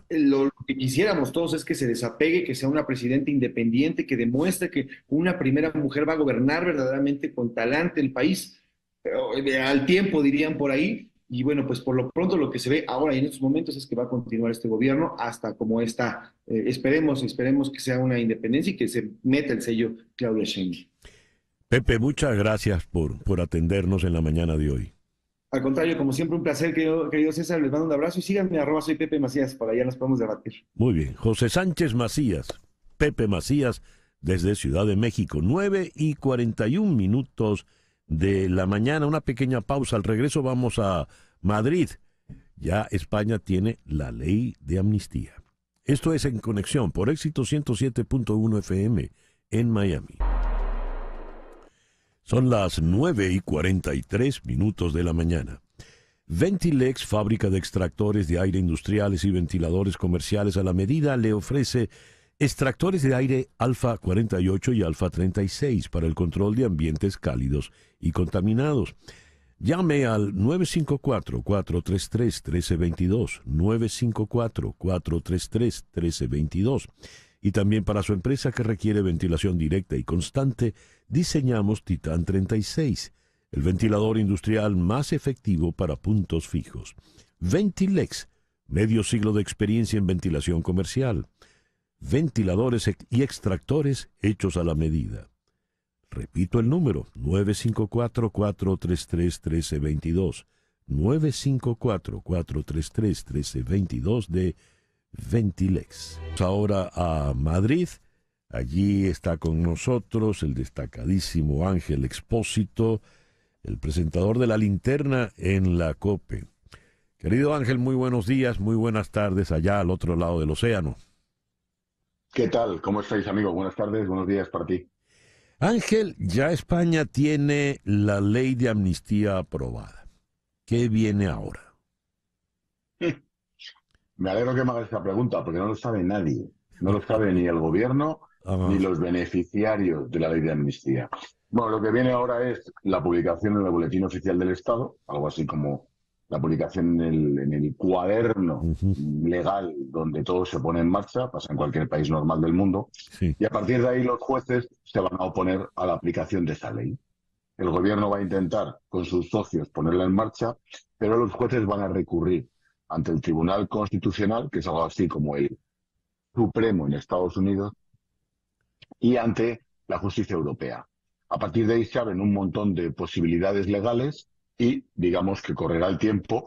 lo que quisiéramos todos es que se desapegue, que sea una presidenta independiente, que demuestre que una primera mujer va a gobernar verdaderamente con talante el país, al tiempo dirían por ahí. Y bueno, pues por lo pronto lo que se ve ahora y en estos momentos es que va a continuar este gobierno hasta como está. Esperemos que sea una independencia y que se meta el sello Claudia Sheinbaum. Pepe, muchas gracias por atendernos en la mañana de hoy. Al contrario, como siempre, un placer, querido César. Les mando un abrazo y síganme, @soy Pepe Macías, para allá nos podemos debatir. Muy bien. José Sánchez Macías, Pepe Macías, desde Ciudad de México, 9:41 de la mañana. Una pequeña pausa. Al regreso vamos a Madrid. Ya España tiene la ley de amnistía. Esto es En Conexión por Éxito 107.1 FM en Miami. Son las 9:43 de la mañana. Ventilex, fábrica de extractores de aire industriales y ventiladores comerciales a la medida, le ofrece extractores de aire Alfa 48 y Alfa 36 para el control de ambientes cálidos y contaminados. Llame al 954-433-1322, 954-433-1322. Y también para su empresa que requiere ventilación directa y constante, diseñamos Titan 36, el ventilador industrial más efectivo para puntos fijos. Ventilex, medio siglo de experiencia en ventilación comercial. Ventiladores y extractores hechos a la medida. Repito el número, 954-433-1322, 954-433-1322 de Ventilex. Ahora a Madrid. Allí está con nosotros el destacadísimo Ángel Expósito, el presentador de La Linterna en la COPE. Querido Ángel, muy buenos días, muy buenas tardes allá al otro lado del océano. ¿Qué tal? ¿Cómo estáis, amigo? Buenas tardes, buenos días para ti. Ángel, ya España tiene la ley de amnistía aprobada. ¿Qué viene ahora? Me alegro que me hagas esta pregunta, porque no lo sabe nadie. No lo sabe ni el gobierno ni los beneficiarios de la ley de amnistía. Bueno, lo que viene ahora es la publicación en el Boletín Oficial del Estado, algo así como la publicación en el cuaderno legal donde todo se pone en marcha, pasa en cualquier país normal del mundo, y a partir de ahí los jueces se van a oponer a la aplicación de esa ley. El gobierno va a intentar con sus socios ponerla en marcha, pero los jueces van a recurrir ante el Tribunal Constitucional, que es algo así como el Supremo en Estados Unidos, y ante la justicia europea. A partir de ahí se abren un montón de posibilidades legales y digamos que correrá el tiempo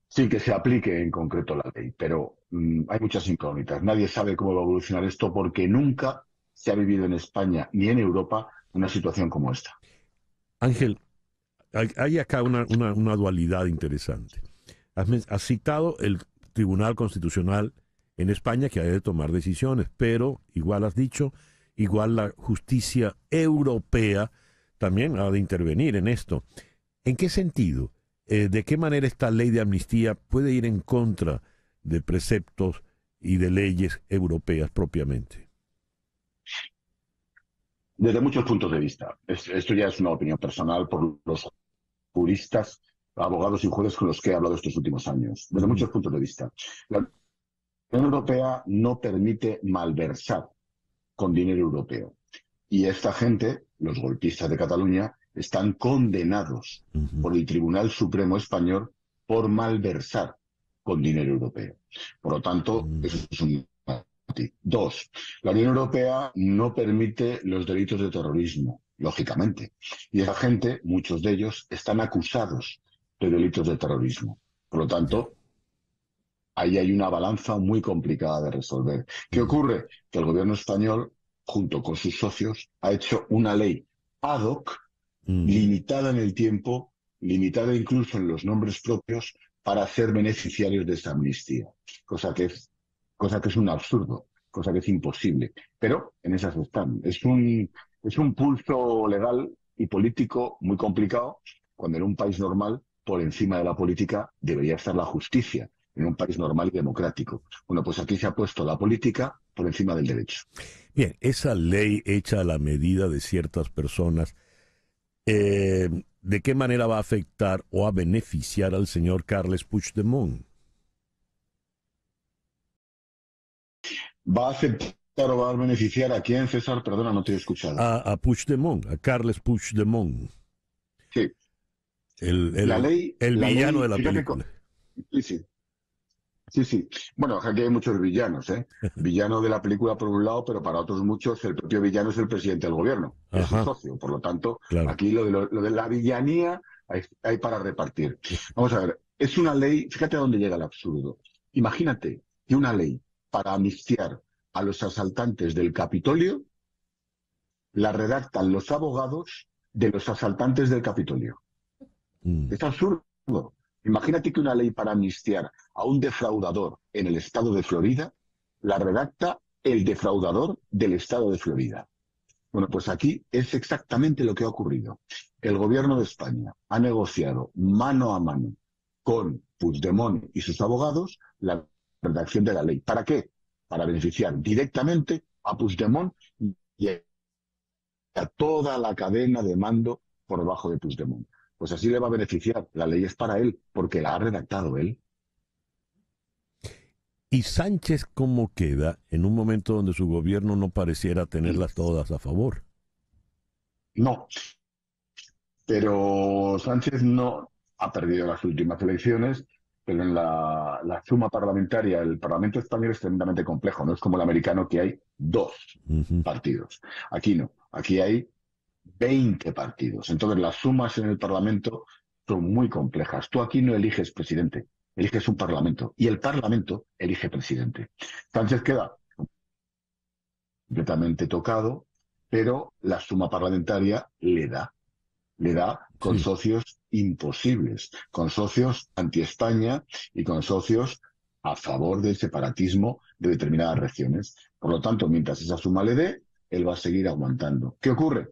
sin que se aplique en concreto la ley. Pero hay muchas incógnitas. Nadie sabe cómo va a evolucionar esto porque nunca se ha vivido en España ni en Europa una situación como esta. Ángel, hay acá una dualidad interesante. Has citado el Tribunal Constitucional en España que ha de tomar decisiones, pero igual has dicho, igual la justicia europea también ha de intervenir en esto. ¿En qué sentido? ¿De qué manera esta ley de amnistía puede ir en contra de preceptos y de leyes europeas propiamente? Desde muchos puntos de vista. Esto ya es una opinión personal por los juristas, abogados y jueces con los que he hablado estos últimos años. Desde muchos puntos de vista. La Unión Europea no permite malversar con dinero europeo. Y esta gente, los golpistas de Cataluña, están condenados por el Tribunal Supremo Español por malversar con dinero europeo. Por lo tanto, eso es un... Dos, la Unión Europea no permite los delitos de terrorismo, lógicamente. Y esa gente, muchos de ellos, están acusados de delitos de terrorismo. Por lo tanto, ahí hay una balanza muy complicada de resolver. ¿Qué ocurre? Que el gobierno español, junto con sus socios, ha hecho una ley ad hoc, limitada en el tiempo, limitada incluso en los nombres propios, para ser beneficiarios de esa amnistía. Cosa que es un absurdo, cosa que es imposible. Pero en esas están. Es un pulso legal y político muy complicado, cuando en un país normal, por encima de la política, debería estar la justicia, en un país normal y democrático. Bueno, pues aquí se ha puesto la política por encima del derecho. Bien, esa ley hecha a la medida de ciertas personas, ¿de qué manera va a afectar o a beneficiar al señor Carles Puigdemont? ¿Va a afectar o va a beneficiar a quién, César? Perdona, no te he escuchado. A Puigdemont, a Carles Puigdemont. Sí. El villano de la película. Sí. Bueno, aquí hay muchos villanos, ¿eh? Villano de la película por un lado, pero para otros muchos el propio villano es el presidente del gobierno, es su socio. Por lo tanto, claro, aquí lo de la villanía hay para repartir. Vamos a ver, es una ley, fíjate a dónde llega el absurdo. Imagínate que una ley para amnistiar a los asaltantes del Capitolio la redactan los abogados de los asaltantes del Capitolio. Es absurdo. Imagínate que una ley para amnistiar a un defraudador en el estado de Florida la redacta el defraudador del estado de Florida. Bueno, pues aquí es exactamente lo que ha ocurrido. El gobierno de España ha negociado mano a mano con Puigdemont y sus abogados la redacción de la ley. ¿Para qué? Para beneficiar directamente a Puigdemont y a toda la cadena de mando por debajo de Puigdemont. Pues así le va a beneficiar. La ley es para él, porque la ha redactado él. ¿Y Sánchez cómo queda en un momento donde su gobierno no pareciera tenerlas todas a favor? No. Pero Sánchez no ha perdido las últimas elecciones, pero en la suma parlamentaria, el Parlamento español es tremendamente complejo. No es como el americano, que hay 2 partidos. Aquí no. Aquí hay 20 partidos. Entonces las sumas en el Parlamento son muy complejas. Tú aquí no eliges presidente, eliges un Parlamento. Y el Parlamento elige presidente. Sánchez queda completamente tocado, pero la suma parlamentaria le da con socios imposibles, con socios anti-España y con socios a favor del separatismo de determinadas regiones. Por lo tanto, mientras esa suma le dé, él va a seguir aguantando. ¿Qué ocurre?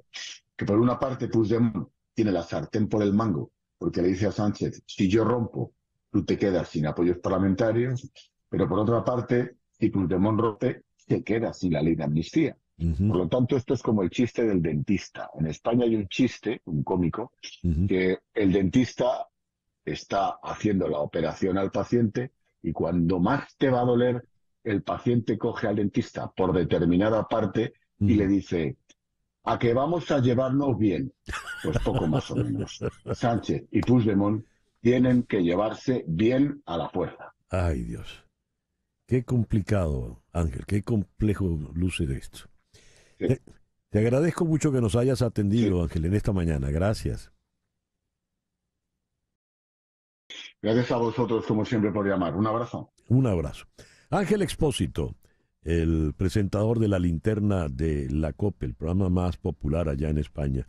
Que por una parte Puigdemont tiene la sartén por el mango, porque le dice a Sánchez, si yo rompo, tú te quedas sin apoyos parlamentarios, pero por otra parte, si Puigdemont rompe, se queda sin la ley de amnistía. Por lo tanto, esto es como el chiste del dentista. En España hay un chiste, un cómico, que el dentista está haciendo la operación al paciente y cuando más te va a doler, el paciente coge al dentista por determinada parte y le dice, ¿a que vamos a llevarnos bien? Pues poco más o menos. Sánchez y Puigdemont tienen que llevarse bien a la fuerza. Ay, Dios. Qué complicado, Ángel, qué complejo luce de esto. Sí. Te agradezco mucho que nos hayas atendido, Ángel, en esta mañana. Gracias. Gracias a vosotros, como siempre, por llamar. Un abrazo. Un abrazo. Ángel Expósito, el presentador de La Linterna de la COPE, el programa más popular allá en España,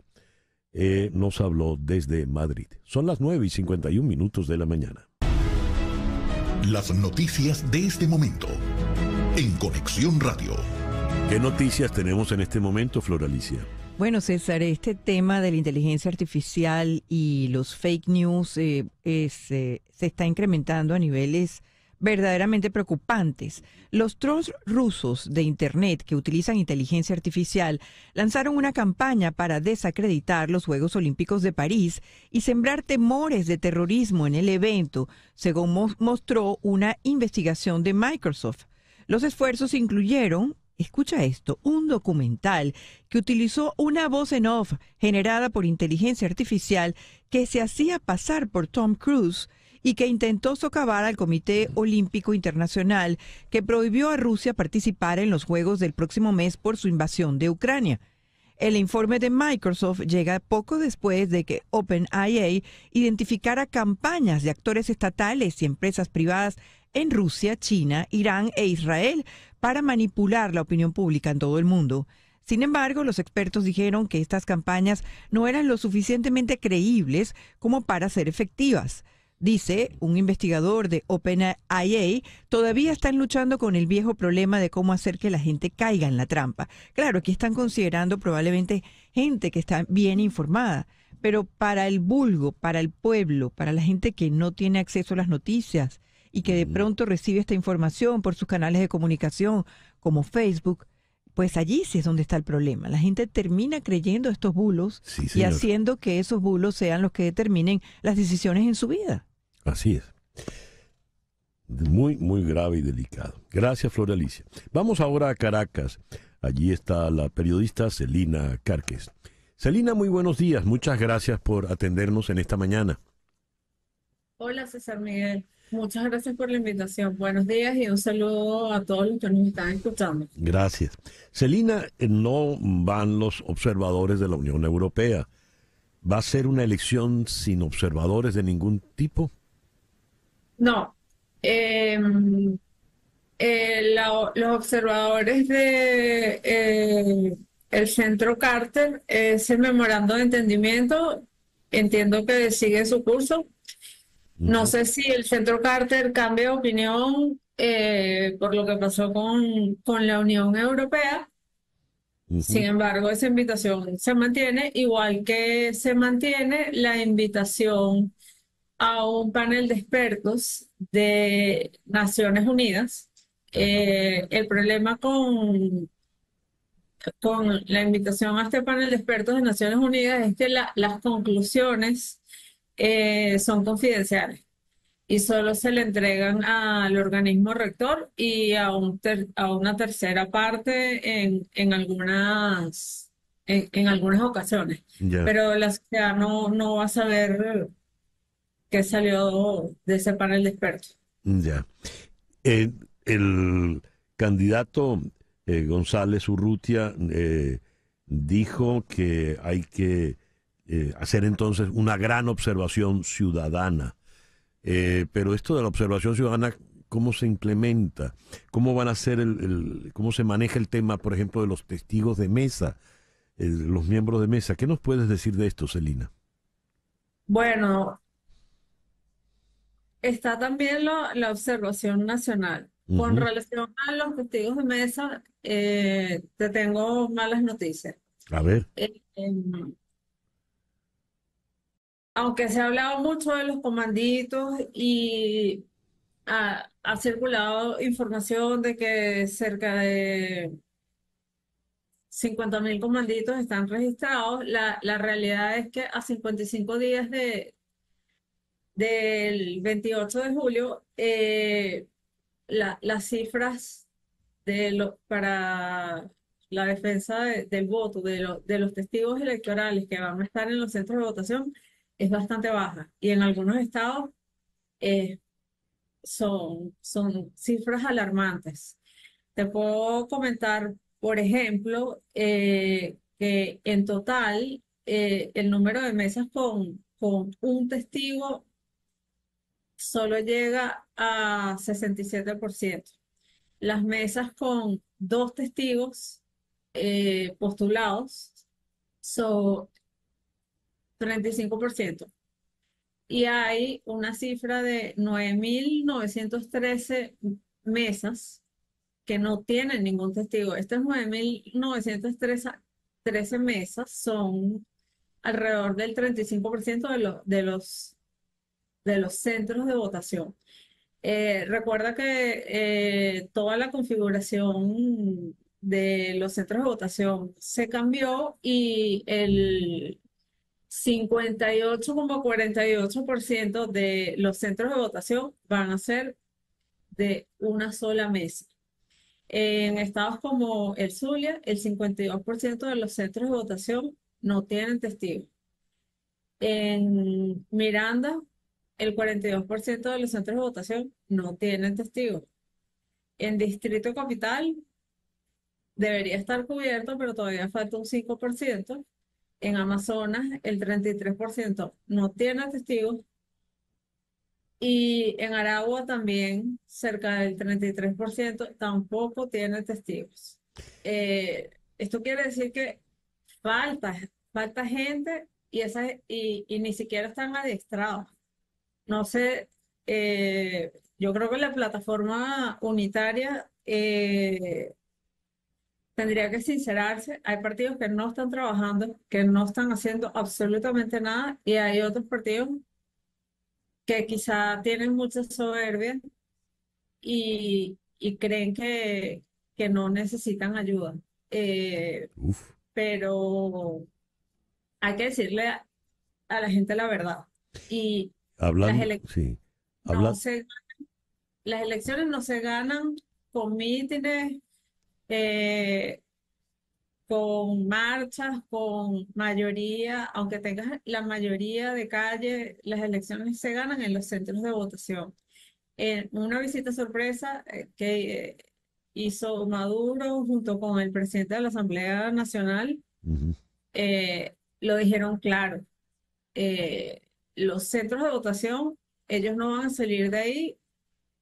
nos habló desde Madrid. Son las 9:51 de la mañana. Las noticias de este momento en Conexión Radio. ¿Qué noticias tenemos en este momento, Flor Alicia? Bueno, César, este tema de la inteligencia artificial y los fake news se está incrementando a niveles verdaderamente preocupantes. Los trolls rusos de Internet que utilizan inteligencia artificial lanzaron una campaña para desacreditar los Juegos Olímpicos de París y sembrar temores de terrorismo en el evento, según mostró una investigación de Microsoft. Los esfuerzos incluyeron, escucha esto, un documental que utilizó una voz en off generada por inteligencia artificial que se hacía pasar por Tom Cruise y que intentó socavar al Comité Olímpico Internacional, que prohibió a Rusia participar en los Juegos del próximo mes por su invasión de Ucrania. El informe de Microsoft llega poco después de que OpenAI identificara campañas de actores estatales y empresas privadas en Rusia, China, Irán e Israel para manipular la opinión pública en todo el mundo. Sin embargo, los expertos dijeron que estas campañas no eran lo suficientemente creíbles como para ser efectivas. Dice un investigador de OpenAI, todavía están luchando con el viejo problema de cómo hacer que la gente caiga en la trampa. Claro, aquí están considerando probablemente gente que está bien informada, pero para el vulgo, para el pueblo, para la gente que no tiene acceso a las noticias y que de pronto recibe esta información por sus canales de comunicación como Facebook, pues allí sí es donde está el problema. La gente termina creyendo estos bulos y haciendo que esos bulos sean los que determinen las decisiones en su vida. Así es. Muy, muy grave y delicado. Gracias, Flor Alicia. Vamos ahora a Caracas. Allí está la periodista Celina Cárquez. Celina, muy buenos días. Muchas gracias por atendernos en esta mañana. Hola, César Miguel. Muchas gracias por la invitación. Buenos días y un saludo a todos los que nos están escuchando. Gracias. Celina, no van los observadores de la Unión Europea. ¿Va a ser una elección sin observadores de ningún tipo? No. Los observadores de el Centro Carter, ese memorando de entendimiento, entiendo que sigue su curso. No sé si el Centro Carter cambia de opinión por lo que pasó con la Unión Europea. Sin embargo, esa invitación se mantiene, igual que se mantiene la invitación a un panel de expertos de Naciones Unidas. El problema con la invitación a este panel de expertos de Naciones Unidas es que las conclusiones son confidenciales y solo se le entregan al organismo rector y a una tercera parte en algunas ocasiones. Ya. Pero la sociedad no va a saber qué salió de ese panel de expertos. Ya. El candidato González Urrutia dijo que hay que hacer entonces una gran observación ciudadana. Pero esto de la observación ciudadana, ¿cómo se implementa? ¿Cómo van a ser cómo se maneja el tema, por ejemplo, de los testigos de mesa, los miembros de mesa? ¿Qué nos puedes decir de esto, Celina? Bueno, está también la observación nacional. Con relación a los testigos de mesa, te tengo malas noticias. A ver. Aunque se ha hablado mucho de los comanditos y ha circulado información de que cerca de 50.000 comanditos están registrados, la realidad es que a 55 días del 28 de julio, las cifras para la defensa del voto de los testigos electorales que van a estar en los centros de votación es bastante baja, y en algunos estados son cifras alarmantes. Te puedo comentar, por ejemplo, que en total el número de mesas con un testigo solo llega a 67%. Las mesas con 2 testigos postulados son 35%. Y hay una cifra de 9.913 mesas que no tienen ningún testigo. Estas 9.913 mesas son alrededor del 35% de los centros de votación. Recuerda que toda la configuración de los centros de votación se cambió y el 58,48% de los centros de votación van a ser de una sola mesa. En estados como el Zulia, el 52% de los centros de votación no tienen testigos. En Miranda, el 42% de los centros de votación no tienen testigos. En Distrito Capital debería estar cubierto, pero todavía falta un 5%. En Amazonas, el 33% no tiene testigos. Y en Aragua también cerca del 33% tampoco tiene testigos. Esto quiere decir que falta gente y ni siquiera están adiestrados. No sé, yo creo que la plataforma unitaria tendría que sincerarse. Hay partidos que no están trabajando, que no están haciendo absolutamente nada, y hay otros partidos que quizá tienen mucha soberbia y creen que no necesitan ayuda. Pero hay que decirle a la gente la verdad. Y Hablando, las elecciones no se ganan con mítines, con marchas, con mayoría, aunque tengas la mayoría de calle, las elecciones se ganan en los centros de votación. En una visita sorpresa que hizo Maduro junto con el presidente de la Asamblea Nacional, lo dijeron claro. Los centros de votación, ellos no van a salir de ahí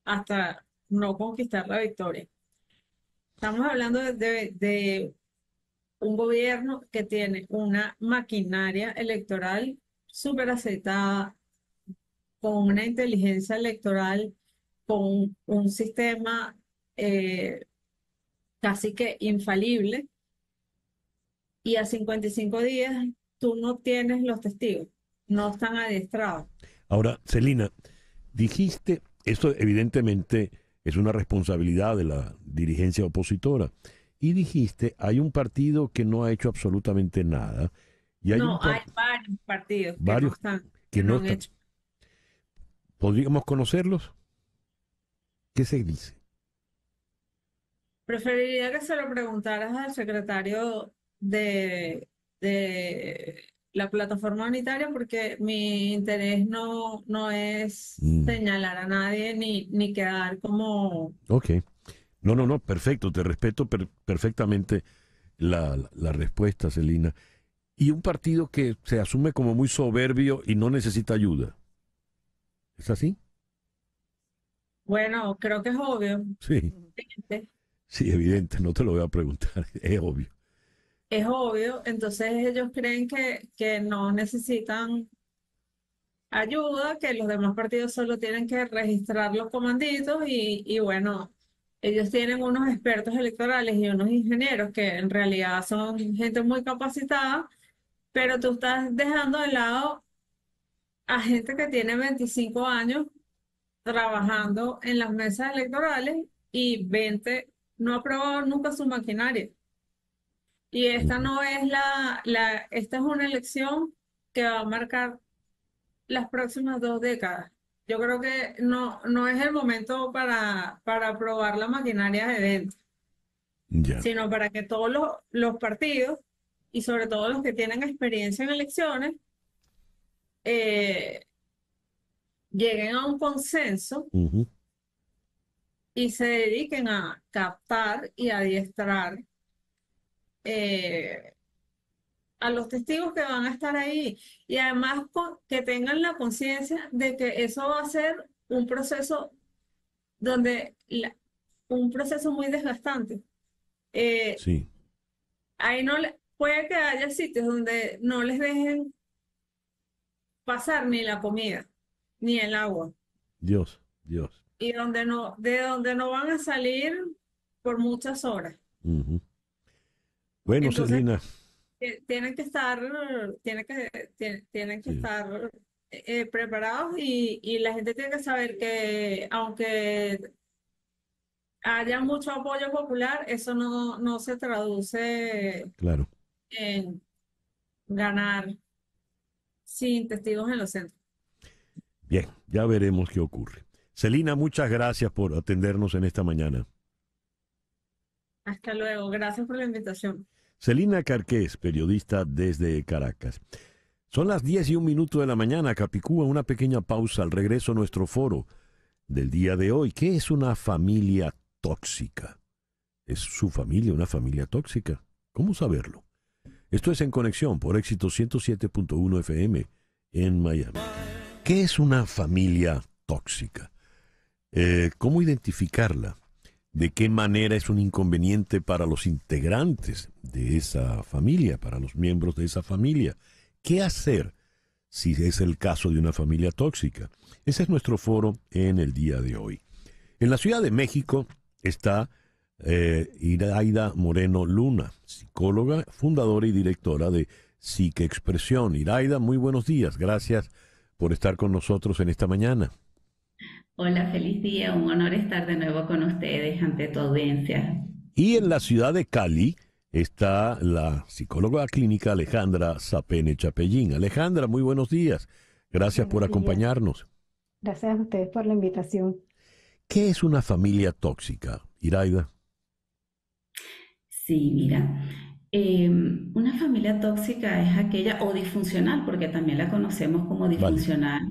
hasta no conquistar la victoria. Estamos hablando de un gobierno que tiene una maquinaria electoral súper aceitada, con una inteligencia electoral, con un sistema casi que infalible, y a 55 días tú no tienes los testigos, no están adiestrados. Ahora, Celina, dijiste, esto evidentemente es una responsabilidad de la dirigencia opositora, y dijiste, hay un partido que no ha hecho absolutamente nada. Y hay varios partidos que no han hecho. ¿Podríamos conocerlos? ¿Qué se dice? Preferiría que se lo preguntaras al secretario de la plataforma unitaria, porque mi interés no es señalar a nadie ni quedar como... Ok. No, perfecto, te respeto perfectamente la respuesta, Celina. Y un partido que se asume como muy soberbio y no necesita ayuda. ¿Es así? Bueno, creo que es obvio. Sí. Sí, evidente, no te lo voy a preguntar, es obvio. Es obvio, entonces ellos creen que no necesitan ayuda, que los demás partidos solo tienen que registrar los comanditos y bueno, ellos tienen unos expertos electorales y unos ingenieros que en realidad son gente muy capacitada, pero tú estás dejando de lado a gente que tiene 25 años trabajando en las mesas electorales y 20 no ha probado nunca su maquinaria. Y esta no es esta es una elección que va a marcar las próximas 2 décadas. Yo creo que no es el momento para probar la maquinaria de dentro, sino para que todos los partidos, y sobre todo los que tienen experiencia en elecciones, lleguen a un consenso y se dediquen a captar y adiestrar a los testigos que van a estar ahí, y además que tengan la conciencia de que eso va a ser un proceso un proceso muy desgastante. Sí. Ahí puede que haya sitios donde no les dejen pasar ni la comida ni el agua. Dios. Y de donde no van a salir por muchas horas. Bueno, entonces, Celina. Tienen que estar preparados, y la gente tiene que saber que aunque haya mucho apoyo popular, eso no se traduce en ganar sin testigos en los centros. Bien, ya veremos qué ocurre. Celina, muchas gracias por atendernos en esta mañana. Hasta luego, gracias por la invitación. Celina Carqués, periodista desde Caracas. Son las 10:01 de la mañana, Capicúa, una pequeña pausa. Al regreso a nuestro foro del día de hoy. ¿Qué es una familia tóxica? ¿Es su familia una familia tóxica? ¿Cómo saberlo? Esto es En Conexión por Éxito 107.1 FM en Miami. ¿Qué es una familia tóxica. ¿Cómo identificarla? ¿De qué manera es un inconveniente para los integrantes de esa familia, para los miembros de esa familia? ¿Qué hacer si es el caso de una familia tóxica? Ese es nuestro foro en el día de hoy. En la Ciudad de México está Iraida Moreno Luna, psicóloga, fundadora y directora de Psique Expresión. Iraida, muy buenos días. Gracias por estar con nosotros en esta mañana. Hola, feliz día. Un honor estar de nuevo con ustedes ante tu audiencia. Y en la ciudad de Cali está la psicóloga clínica Alejandra Sapene Chapellín. Alejandra, muy buenos días. Gracias por acompañarnos. Gracias a ustedes por la invitación. ¿Qué es una familia tóxica, Iraida? Sí, mira, una familia tóxica es aquella, o disfuncional, porque también la conocemos como disfuncional,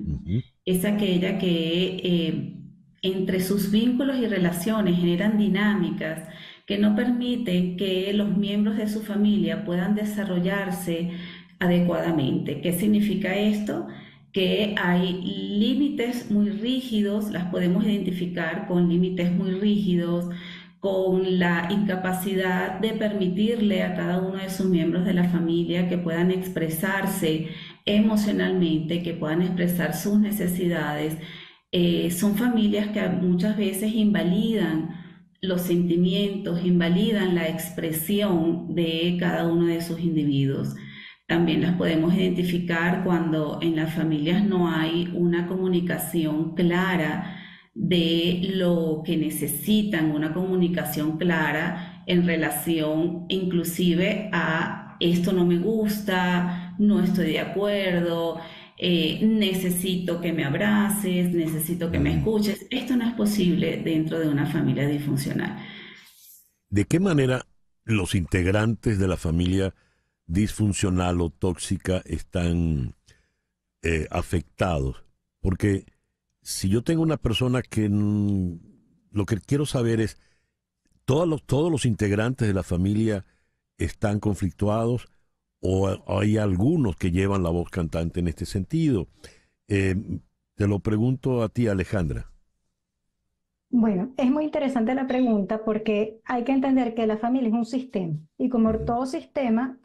es aquella que entre sus vínculos y relaciones generan dinámicas que no permiten que los miembros de su familia puedan desarrollarse adecuadamente. ¿Qué significa esto? Que hay límites muy rígidos, las podemos identificar con límites muy rígidos, con la incapacidad de permitirle a cada uno de sus miembros de la familia que puedan expresarse emocionalmente, que puedan expresar sus necesidades. Son familias que muchas veces invalidan los sentimientos, invalidan la expresión de cada uno de sus individuos. También las podemos identificar cuando en las familias no hay una comunicación clara de lo que necesitan, una comunicación clara en relación inclusive a esto no me gusta, no estoy de acuerdo, necesito que me abraces, necesito que me escuches. Esto no es posible dentro de una familia disfuncional. ¿De qué manera los integrantes de la familia disfuncional o tóxica están afectados? Porque si yo tengo una persona que lo que quiero saber es, ¿todos los integrantes de la familia están conflictuados o hay algunos que llevan la voz cantante en este sentido? Te lo pregunto a ti, Alejandra. Bueno, es muy interesante la pregunta porque hay que entender que la familia es un sistema y como todo sistema,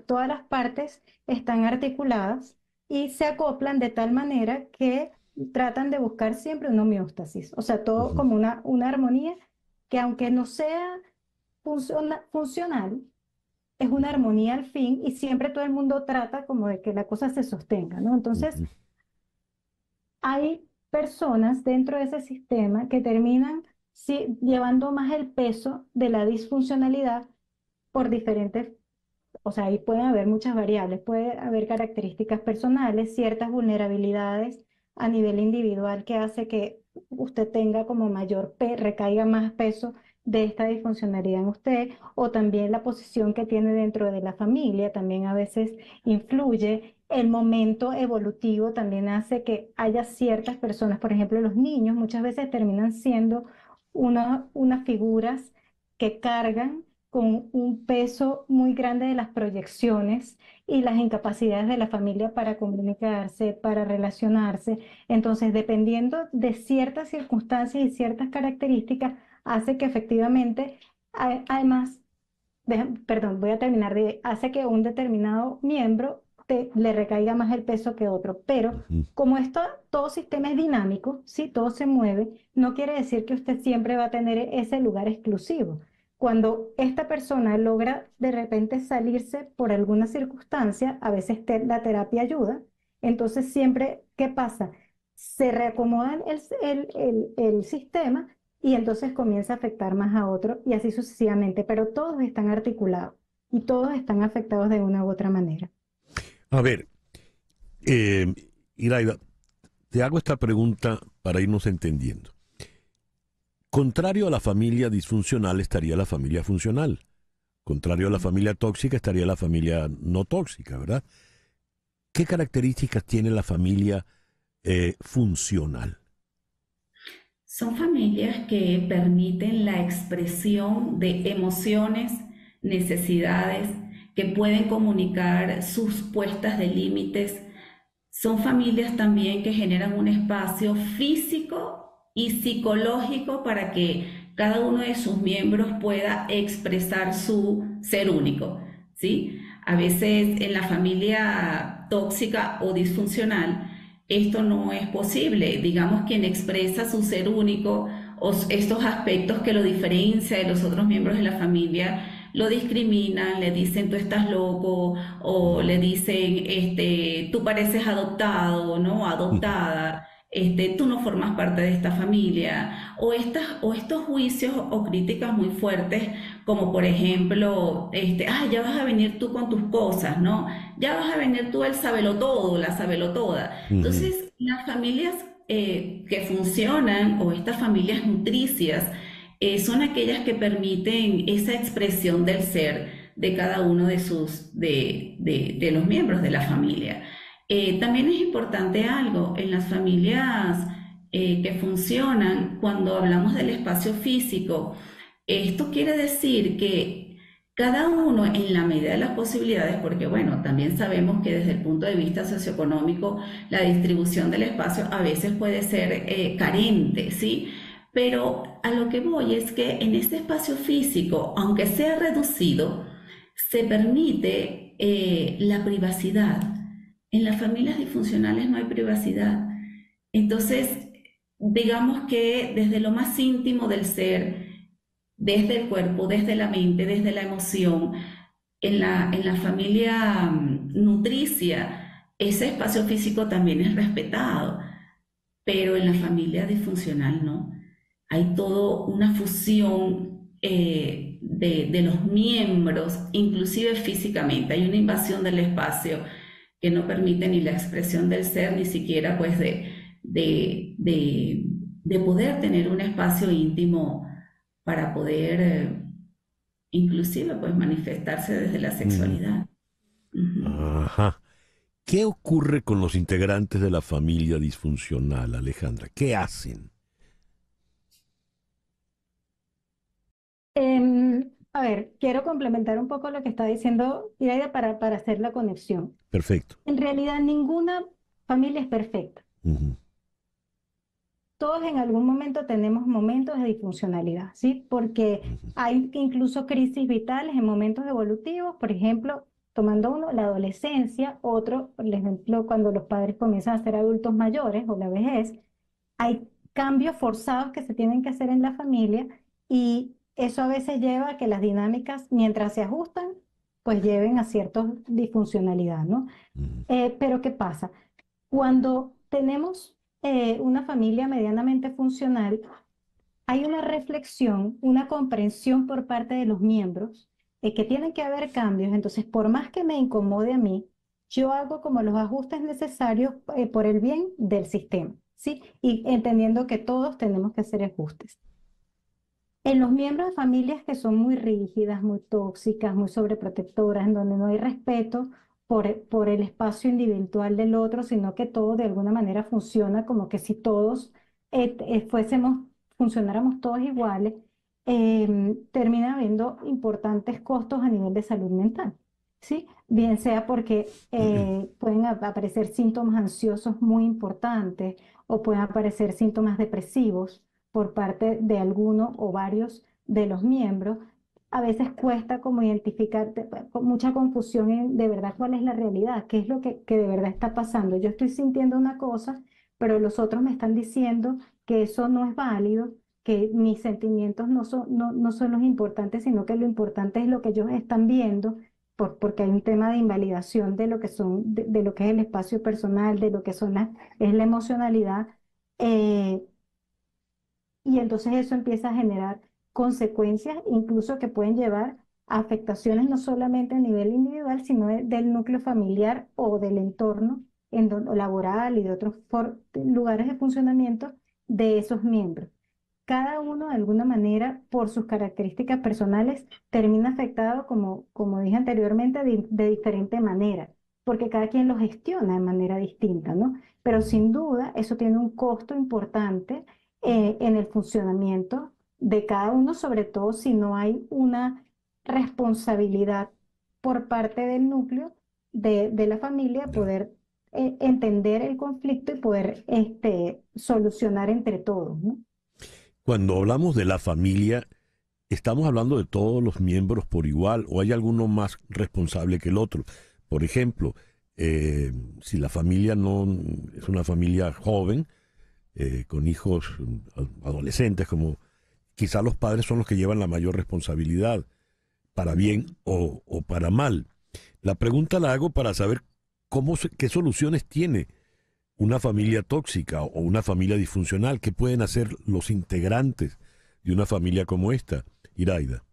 todas las partes están articuladas y se acoplan de tal manera que tratan de buscar siempre una homeostasis, o sea, todo como una armonía que aunque no sea funcional, es una armonía al fin y siempre todo el mundo trata como de que la cosa se sostenga, ¿no? Entonces, hay personas dentro de ese sistema que terminan llevando más el peso de la disfuncionalidad por diferentes, o sea, ahí pueden haber muchas variables, puede haber características personales, ciertas vulnerabilidades a nivel individual que hace que usted tenga como recaiga más peso de esta disfuncionalidad en usted, o también la posición que tiene dentro de la familia también a veces influye. El momento evolutivo también hace que haya ciertas personas, por ejemplo, los niños muchas veces terminan siendo unas figuras que cargan con un peso muy grande de las proyecciones y las incapacidades de la familia para comunicarse, para relacionarse. Entonces, dependiendo de ciertas circunstancias y ciertas características, hace que efectivamente, además, voy a terminar, hace que un determinado miembro le recaiga más el peso que otro. Pero como todo sistema es dinámico, ¿sí? Todo se mueve, no quiere decir que usted siempre va a tener ese lugar exclusivo. Cuando esta persona logra de repente salirse por alguna circunstancia, a veces la terapia ayuda, entonces siempre, ¿qué pasa? Se reacomoda el sistema y entonces comienza a afectar más a otro y así sucesivamente, pero todos están articulados y todos están afectados de una u otra manera. A ver, Iraida, te hago esta pregunta para irnos entendiendo. Contrario a la familia disfuncional estaría la familia funcional. Contrario a la familia tóxica estaría la familia no tóxica, ¿verdad? ¿Qué características tiene la familia funcional? Son familias que permiten la expresión de emociones, necesidades, que pueden comunicar sus puestas de límites son familias también que generan un espacio físico y psicológico para que cada uno de sus miembros pueda expresar su ser único, ¿sí? A veces en la familia tóxica o disfuncional esto no es posible. Digamos, quien expresa su ser único o estos aspectos que lo diferencia de los otros miembros de la familia, lo discriminan, le dicen tú estás loco, o le dicen tú pareces adoptado, ¿no? Adoptada, tú no formas parte de esta familia, o estos juicios o críticas muy fuertes, como por ejemplo, ya vas a venir tú con tus cosas, ¿no? Ya vas a venir tú el sabelotodo, la sabelotoda. Entonces, las familias que funcionan, o estas familias nutricias, son aquellas que permiten esa expresión del ser de cada uno de los miembros de la familia. También es importante algo, en las familias que funcionan, cuando hablamos del espacio físico, esto quiere decir que cada uno, en la medida de las posibilidades, porque bueno, también sabemos que desde el punto de vista socioeconómico la distribución del espacio a veces puede ser carente, ¿sí? Pero a lo que voy es que en este espacio físico, aunque sea reducido, se permite la privacidad. En las familias disfuncionales no hay privacidad. Entonces, digamos que desde lo más íntimo del ser, desde el cuerpo, desde la mente, desde la emoción, en la familia nutricia, ese espacio físico también es respetado, pero en la familia disfuncional no. Hay toda una fusión de los miembros, inclusive físicamente. Hay una invasión del espacio que no permite ni la expresión del ser, ni siquiera pues de poder tener un espacio íntimo para poder inclusive pues manifestarse desde la sexualidad. Ajá. ¿Qué ocurre con los integrantes de la familia disfuncional, Alejandra? ¿Qué hacen? A ver, quiero complementar un poco lo que está diciendo Iraida para hacer la conexión. Perfecto. En realidad, ninguna familia es perfecta. Todos en algún momento tenemos momentos de disfuncionalidad, ¿sí? Porque hay incluso crisis vitales en momentos evolutivos, por ejemplo, tomando uno, la adolescencia, otro, por ejemplo, cuando los padres comienzan a ser adultos mayores o la vejez, hay cambios forzados que se tienen que hacer en la familia y eso a veces lleva a que las dinámicas, mientras se ajustan, pues lleven a cierta disfuncionalidad, ¿no? Pero ¿qué pasa? Cuando tenemos una familia medianamente funcional, hay una reflexión, una comprensión por parte de los miembros que tienen que haber cambios. Entonces, por más que me incomode a mí, yo hago como los ajustes necesarios por el bien del sistema, ¿sí? Y entendiendo que todos tenemos que hacer ajustes. En los miembros de familias que son muy rígidas, muy tóxicas, muy sobreprotectoras, en donde no hay respeto por el espacio individual del otro, sino que todo de alguna manera funciona como que si todos funcionáramos todos iguales, termina habiendo importantes costos a nivel de salud mental, ¿sí? Bien sea porque pueden aparecer síntomas ansiosos muy importantes o pueden aparecer síntomas depresivos por parte de alguno o varios de los miembros. A veces cuesta como identificar, con mucha confusión en de verdad cuál es la realidad, qué es lo que de verdad está pasando. Yo estoy sintiendo una cosa, pero los otros me están diciendo que eso no es válido, que mis sentimientos no son los importantes, sino que lo importante es lo que ellos están viendo, porque hay un tema de invalidación de lo que de lo que es el espacio personal, de lo que es la emocionalidad. Y entonces eso empieza a generar consecuencias, incluso que pueden llevar a afectaciones no solamente a nivel individual, sino del núcleo familiar o del entorno o laboral y de otros lugares de funcionamiento de esos miembros. Cada uno, de alguna manera, por sus características personales, termina afectado, como dije anteriormente, de diferente manera, porque cada quien lo gestiona de manera distinta, ¿no? Pero sin duda, eso tiene un costo importante en el funcionamiento de cada uno, sobre todo si no hay una responsabilidad por parte del núcleo de la familia poder entender el conflicto y poder solucionar entre todos, ¿no? Cuando hablamos de la familia, ¿estamos hablando de todos los miembros por igual o hay alguno más responsable que el otro? Por ejemplo, si la familia no es una familia joven, con hijos adolescentes, como quizá los padres son los que llevan la mayor responsabilidad, para bien o para mal. La pregunta la hago para saber qué soluciones tiene una familia tóxica o una familia disfuncional. ¿Qué pueden hacer los integrantes de una familia como esta? Iraida.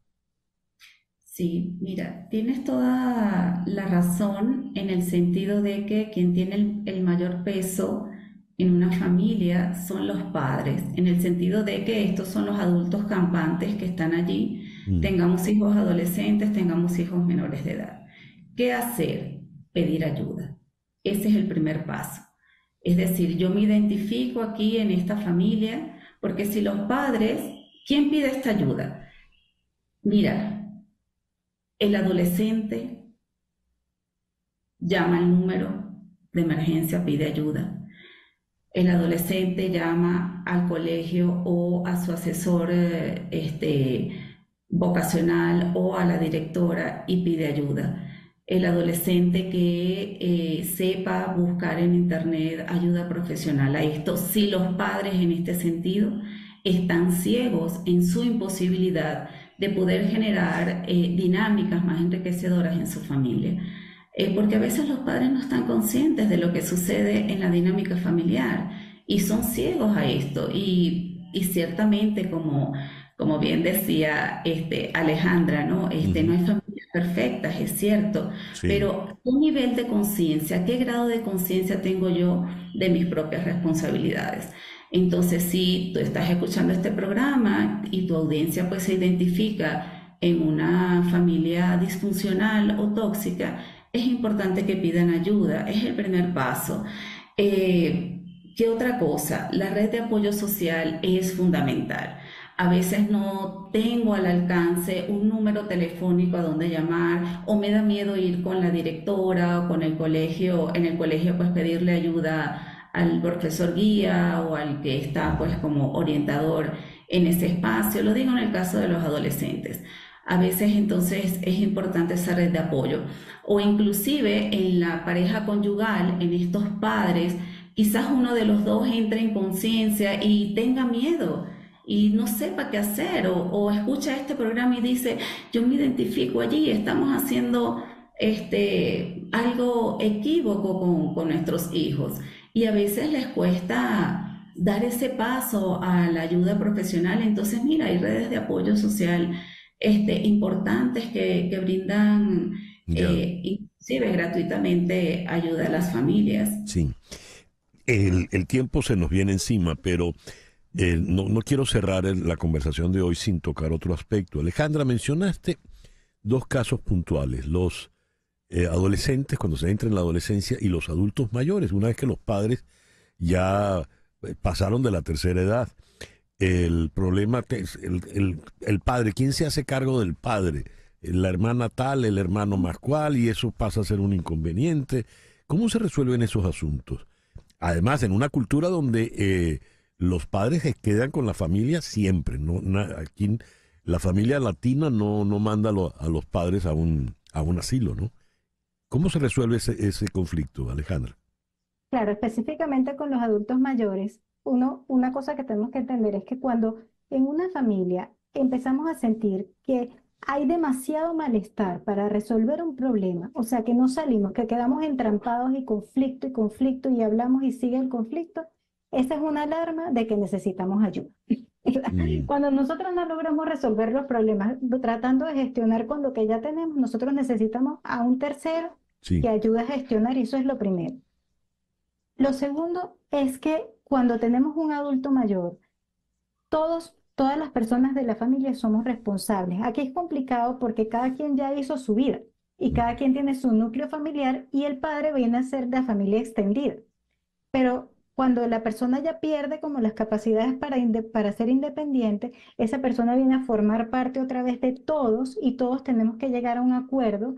Sí, mira, tienes toda la razón en el sentido de que quien tiene el mayor peso en una familia son los padres, en el sentido de que estos son los adultos campantes que están allí, tengamos hijos adolescentes, tengamos hijos menores de edad. ¿Qué hacer? Pedir ayuda. Ese es el primer paso. Es decir, yo me identifico aquí en esta familia, porque si los padres, ¿quién pide esta ayuda? Mira, el adolescente llama al número de emergencia, pide ayuda. El adolescente llama al colegio o a su asesor vocacional o a la directora y pide ayuda. El adolescente que sepa buscar en internet ayuda profesional a esto. Si los padres en este sentido están ciegos en su imposibilidad de poder generar dinámicas más enriquecedoras en su familia. Porque a veces los padres no están conscientes de lo que sucede en la dinámica familiar y son ciegos a esto. Y ciertamente, como bien decía Alejandra, ¿no? No hay familias perfectas, es cierto, sí. Pero ¿qué nivel de conciencia, qué grado de conciencia tengo yo de mis propias responsabilidades? Entonces, si tú estás escuchando este programa y tu audiencia pues se identifica en una familia disfuncional o tóxica, es importante que pidan ayuda, es el primer paso. ¿Qué otra cosa? La red de apoyo social es fundamental. A veces no tengo al alcance un número telefónico a donde llamar o me da miedo ir con la directora o con el colegio, en el colegio pues pedirle ayuda al profesor guía o al que está pues como orientador en ese espacio. Lo digo en el caso de los adolescentes. A veces entonces es importante esa red de apoyo. O inclusive en la pareja conyugal, en estos padres, quizás uno de los dos entre en conciencia y tenga miedo y no sepa qué hacer o escucha este programa y dice, yo me identifico allí, estamos haciendo algo equívoco con nuestros hijos. Y a veces les cuesta dar ese paso a la ayuda profesional. Entonces, mira, hay redes de apoyo social importantes que brindan inclusive gratuitamente ayuda a las familias. Sí. El tiempo se nos viene encima, pero no quiero cerrar la conversación de hoy sin tocar otro aspecto. Alejandra, mencionaste dos casos puntuales, los adolescentes cuando se entra en la adolescencia y los adultos mayores, una vez que los padres ya pasaron de la tercera edad. El problema es el padre, ¿quién se hace cargo del padre? La hermana tal, el hermano más cual, y eso pasa a ser un inconveniente. ¿Cómo se resuelven esos asuntos? Además, en una cultura donde los padres se quedan con la familia siempre, aquí la familia latina no manda a los padres a un asilo, ¿no? ¿Cómo se resuelve ese conflicto, Alejandra? Claro, específicamente con los adultos mayores, una cosa que tenemos que entender es que cuando en una familia empezamos a sentir que hay demasiado malestar para resolver un problema, o sea, que no salimos, que quedamos entrampados y conflicto y hablamos y sigue el conflicto, esa es una alarma de que necesitamos ayuda. Cuando nosotros no logramos resolver los problemas tratando de gestionar con lo que ya tenemos, nosotros necesitamos a un tercero que ayude a gestionar, y eso es lo primero. Lo segundo es que cuando tenemos un adulto mayor, todas las personas de la familia somos responsables. Aquí es complicado porque cada quien ya hizo su vida y cada quien tiene su núcleo familiar y el padre viene a ser de la familia extendida. Pero cuando la persona ya pierde como las capacidades para ser independiente, esa persona viene a formar parte otra vez de todos y todos tenemos que llegar a un acuerdo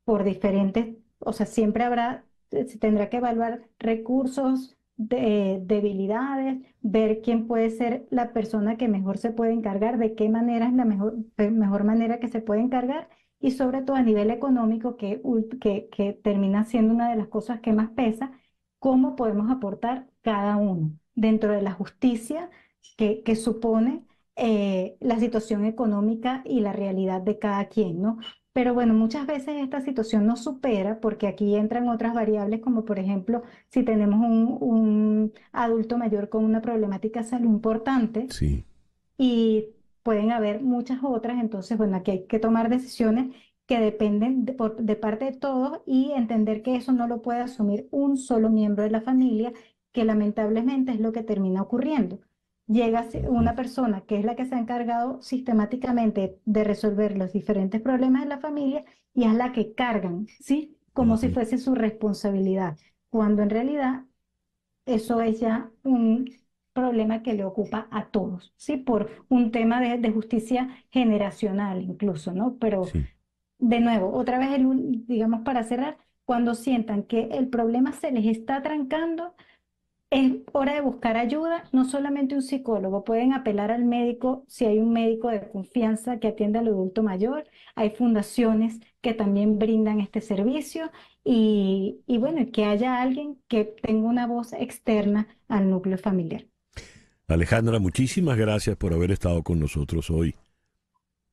por diferentes, o sea, siempre habrá se tendrá que evaluar recursos, debilidades, ver quién puede ser la persona que mejor se puede encargar, de qué manera es la mejor manera que se puede encargar y sobre todo a nivel económico, que termina siendo una de las cosas que más pesa, cómo podemos aportar cada uno dentro de la justicia que supone la situación económica y la realidad de cada quien, ¿no? Pero bueno, muchas veces esta situación no supera porque aquí entran otras variables como por ejemplo si tenemos un adulto mayor con una problemática de salud importante Sí. y pueden haber muchas otras, entonces bueno, aquí hay que tomar decisiones que dependen de parte de todos y entender que eso no lo puede asumir un solo miembro de la familia, que lamentablemente es lo que termina ocurriendo. Llega una persona que es la que se ha encargado sistemáticamente de resolver los diferentes problemas de la familia y es la que cargan, ¿sí? Como si fuese su responsabilidad, cuando en realidad eso es ya un problema que le ocupa a todos, ¿sí? Por un tema de justicia generacional incluso, ¿no? Pero Sí. de nuevo, otra vez, digamos para cerrar, cuando sientan que el problema se les está trancando, es hora de buscar ayuda, no solamente un psicólogo, pueden apelar al médico si hay un médico de confianza que atiende al adulto mayor, hay fundaciones que también brindan este servicio y bueno, que haya alguien que tenga una voz externa al núcleo familiar. Alejandra, muchísimas gracias por haber estado con nosotros hoy.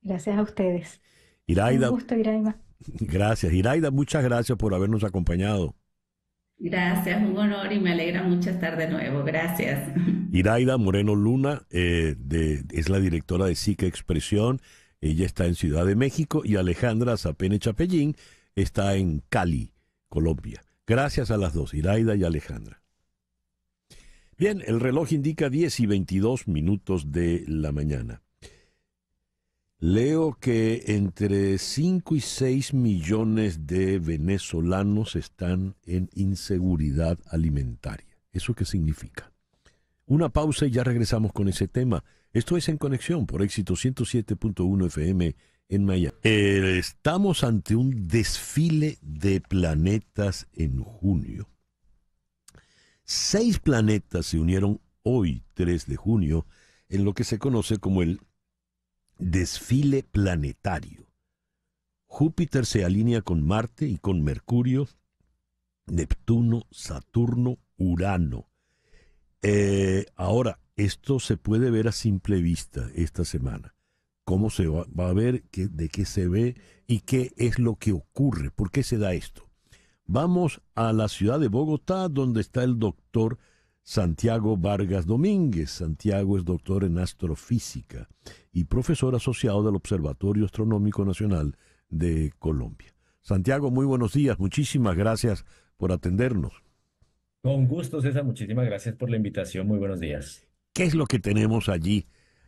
Gracias a ustedes. Iraida, Un gusto, Iraima. gracias. Iraida, muchas gracias por habernos acompañado. Gracias, un honor y me alegra mucho estar de nuevo. Gracias. Iraida Moreno Luna es la directora de Psique Expresión. Ella está en Ciudad de México y Alejandra Zapene Chapellín está en Cali, Colombia. Gracias a las dos, Iraida y Alejandra. Bien, el reloj indica 10:22 de la mañana. Leo que entre 5 y 6 millones de venezolanos están en inseguridad alimentaria. ¿Eso qué significa? Una pausa y ya regresamos con ese tema. Esto es En Conexión por Éxito 107.1 FM en Miami. Estamos ante un desfile de planetas en junio. 6 planetas se unieron hoy, 3 de junio, en lo que se conoce como el desfile planetario. Júpiter se alinea con Marte y con Mercurio, Neptuno, Saturno, Urano. Ahora, esto se puede ver a simple vista esta semana. ¿Cómo se va a ver? ¿De qué se ve? ¿Y qué es lo que ocurre? ¿Por qué se da esto? Vamos a la ciudad de Bogotá, donde está el doctor Santiago Vargas Domínguez. Santiago es doctor en astrofísica y profesor asociado del Observatorio Astronómico Nacional de Colombia. Santiago, muy buenos días. Muchísimas gracias por atendernos. Con gusto, César. Muchísimas gracias por la invitación. Muy buenos días. ¿Qué es lo que tenemos allí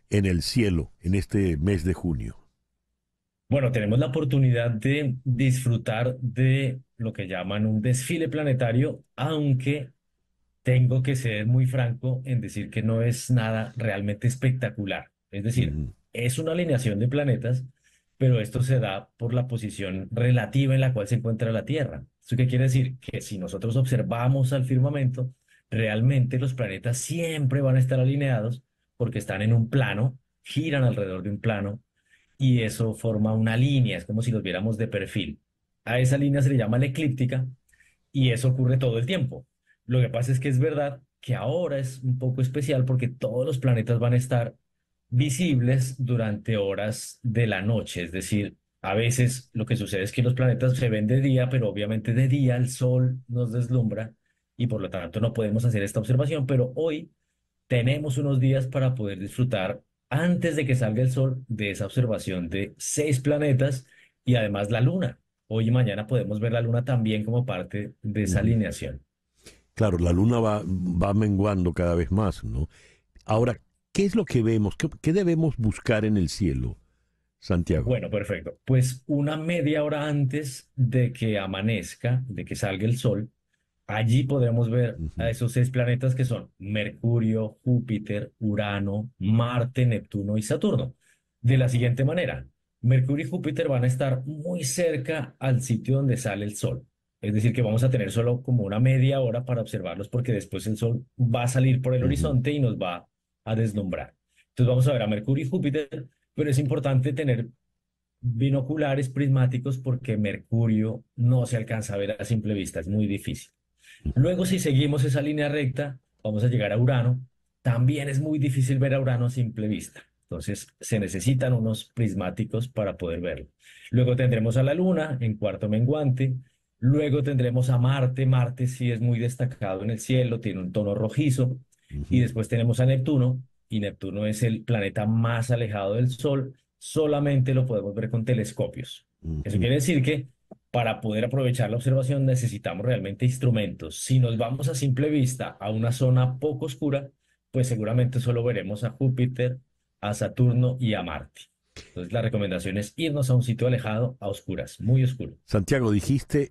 en el cielo en este mes de junio? Bueno, tenemos la oportunidad de disfrutar de lo que llaman un desfile planetario, aunque tengo que ser muy franco en decir que no es nada realmente espectacular. Es decir, es una alineación de planetas, pero esto se da por la posición relativa en la cual se encuentra la Tierra. ¿Eso qué quiere decir? Que si nosotros observamos al firmamento, realmente los planetas siempre van a estar alineados porque están en un plano, giran alrededor de un plano, y eso forma una línea, es como si los viéramos de perfil. A esa línea se le llama la eclíptica y eso ocurre todo el tiempo. Lo que pasa es que es verdad que ahora es un poco especial porque todos los planetas van a estar visibles durante horas de la noche, es decir, a veces lo que sucede es que los planetas se ven de día, pero obviamente de día el sol nos deslumbra y por lo tanto no podemos hacer esta observación, pero hoy tenemos unos días para poder disfrutar antes de que salga el sol de esa observación de 6 planetas y además la luna. Hoy y mañana podemos ver la luna también como parte de esa alineación. Claro, la luna va menguando cada vez más, ¿no? Ahora, ¿qué es lo que vemos? ¿Qué debemos buscar en el cielo, Santiago? Bueno, perfecto. Pues una media hora antes de que amanezca, de que salga el sol, allí podemos ver a esos 6 planetas que son Mercurio, Júpiter, Urano, Marte, Neptuno y Saturno. De la siguiente manera, Mercurio y Júpiter van a estar muy cerca al sitio donde sale el sol. Es decir, que vamos a tener solo como una media hora para observarlos porque después el Sol va a salir por el horizonte y nos va a deslumbrar. Entonces vamos a ver a Mercurio y Júpiter, pero es importante tener binoculares prismáticos porque Mercurio no se alcanza a ver a simple vista, es muy difícil. Luego, si seguimos esa línea recta, vamos a llegar a Urano. También es muy difícil ver a Urano a simple vista. Entonces, se necesitan unos prismáticos para poder verlo. Luego tendremos a la Luna en cuarto menguante. Luego tendremos a Marte. Marte sí es muy destacado en el cielo, tiene un tono rojizo. Y después tenemos a Neptuno. Y Neptuno es el planeta más alejado del Sol. Solamente lo podemos ver con telescopios. Eso quiere decir que para poder aprovechar la observación necesitamos realmente instrumentos. Si nos vamos a simple vista a una zona poco oscura, pues seguramente solo veremos a Júpiter, a Saturno y a Marte. Entonces la recomendación es irnos a un sitio alejado, a oscuras, muy oscuro. Santiago, dijiste,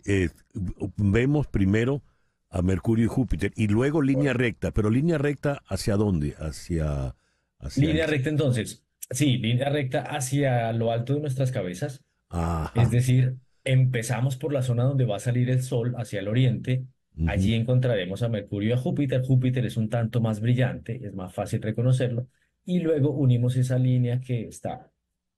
vemos primero a Mercurio y Júpiter y luego línea recta, pero línea recta ¿hacia dónde? Hacia línea recta entonces, sí, línea recta hacia lo alto de nuestras cabezas. Ajá. Es decir, empezamos por la zona donde va a salir el Sol hacia el oriente. Allí encontraremos a Mercurio y a Júpiter. Júpiter es un tanto más brillante, es más fácil reconocerlo. Y luego unimos esa línea que está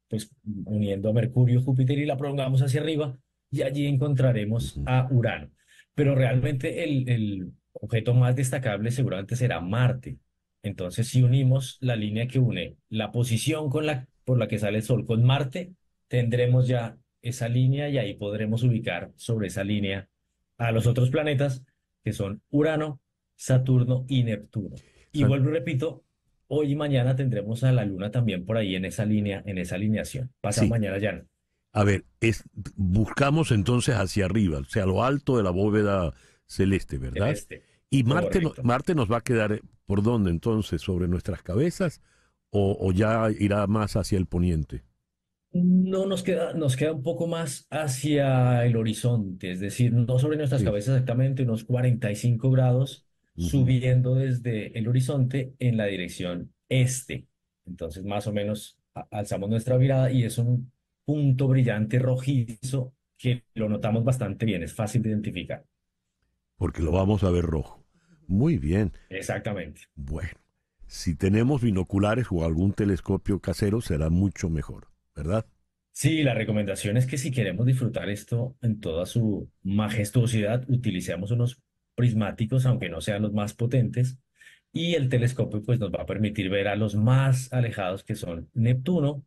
pues, uniendo a Mercurio y Júpiter y la prolongamos hacia arriba y allí encontraremos a Urano. Pero realmente el objeto más destacable seguramente será Marte. Entonces, si unimos la línea que une la posición por la que sale el Sol con Marte, tendremos ya esa línea y ahí podremos ubicar sobre esa línea a los otros planetas que son Urano, Saturno y Neptuno. Y vuelvo y repito, hoy y mañana tendremos a la Luna también por ahí en esa línea, en esa alineación. Pasado mañana ya no. A ver, buscamos entonces hacia arriba, o sea, lo alto de la bóveda celeste, ¿verdad? Y Marte nos va a quedar, ¿por dónde entonces? ¿Sobre nuestras cabezas o ya irá más hacia el poniente? No nos queda un poco más hacia el horizonte, es decir, no sobre nuestras cabezas exactamente, unos 45 grados, subiendo desde el horizonte en la dirección este. Entonces, más o menos alzamos nuestra mirada y es un punto brillante rojizo que lo notamos bastante bien, es fácil de identificar. Porque lo vamos a ver rojo. Muy bien. Exactamente. Bueno, si tenemos binoculares o algún telescopio casero será mucho mejor, ¿verdad? Sí, la recomendación es que si queremos disfrutar esto en toda su majestuosidad, utilicemos unos prismáticos, aunque no sean los más potentes, y el telescopio pues nos va a permitir ver a los más alejados que son Neptuno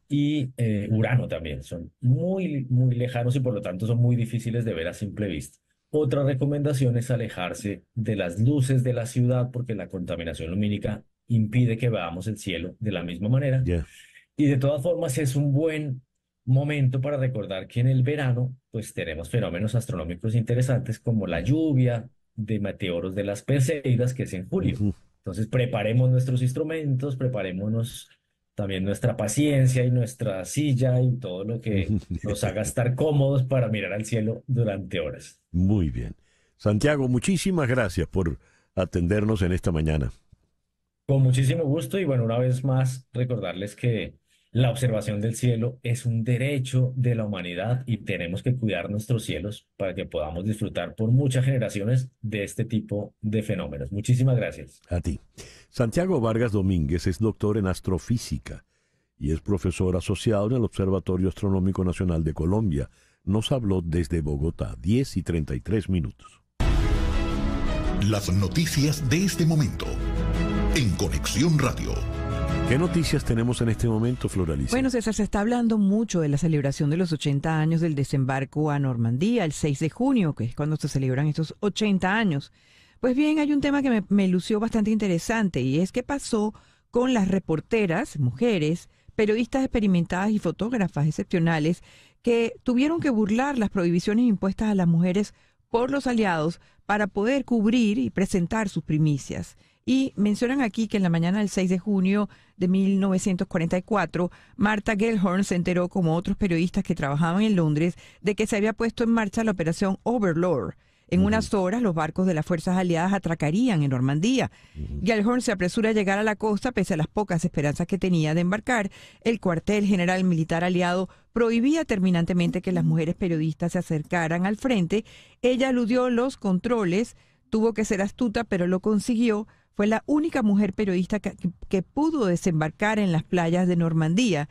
y Urano también. Son muy, muy lejanos y por lo tanto son muy difíciles de ver a simple vista. Otra recomendación es alejarse de las luces de la ciudad porque la contaminación lumínica impide que veamos el cielo de la misma manera. Y de todas formas es un buen momento para recordar que en el verano pues tenemos fenómenos astronómicos interesantes como la lluvia de meteoros de las Perseidas, que es en julio. Entonces preparemos nuestros instrumentos, preparémonos también nuestra paciencia y nuestra silla y todo lo que nos haga estar cómodos para mirar al cielo durante horas. Muy bien. Santiago, muchísimas gracias por atendernos en esta mañana. Con muchísimo gusto y bueno, una vez más recordarles que la observación del cielo es un derecho de la humanidad y tenemos que cuidar nuestros cielos para que podamos disfrutar por muchas generaciones de este tipo de fenómenos. Muchísimas gracias. A ti. Santiago Vargas Domínguez es doctor en astrofísica y es profesor asociado en el Observatorio Astronómico Nacional de Colombia. Nos habló desde Bogotá, 10:33. Las noticias de este momento en Conexión Radio. ¿Qué noticias tenemos en este momento, Floralicia? Bueno, César, se está hablando mucho de la celebración de los 80 años del desembarco a Normandía, el 6 de junio, que es cuando se celebran estos 80 años. Pues bien, hay un tema que me lució bastante interesante y es qué pasó con las reporteras, mujeres, periodistas experimentadas y fotógrafas excepcionales que tuvieron que burlar las prohibiciones impuestas a las mujeres por los aliados para poder cubrir y presentar sus primicias. Y mencionan aquí que en la mañana del 6 de junio de 1944, Martha Gellhorn se enteró, como otros periodistas que trabajaban en Londres, de que se había puesto en marcha la operación Overlord, En unas horas, los barcos de las fuerzas aliadas atracarían en Normandía. Gellhorn se apresura a llegar a la costa pese a las pocas esperanzas que tenía de embarcar. El cuartel general militar aliado prohibía terminantemente que las mujeres periodistas se acercaran al frente. Ella eludió los controles, tuvo que ser astuta, pero lo consiguió. Fue la única mujer periodista que pudo desembarcar en las playas de Normandía.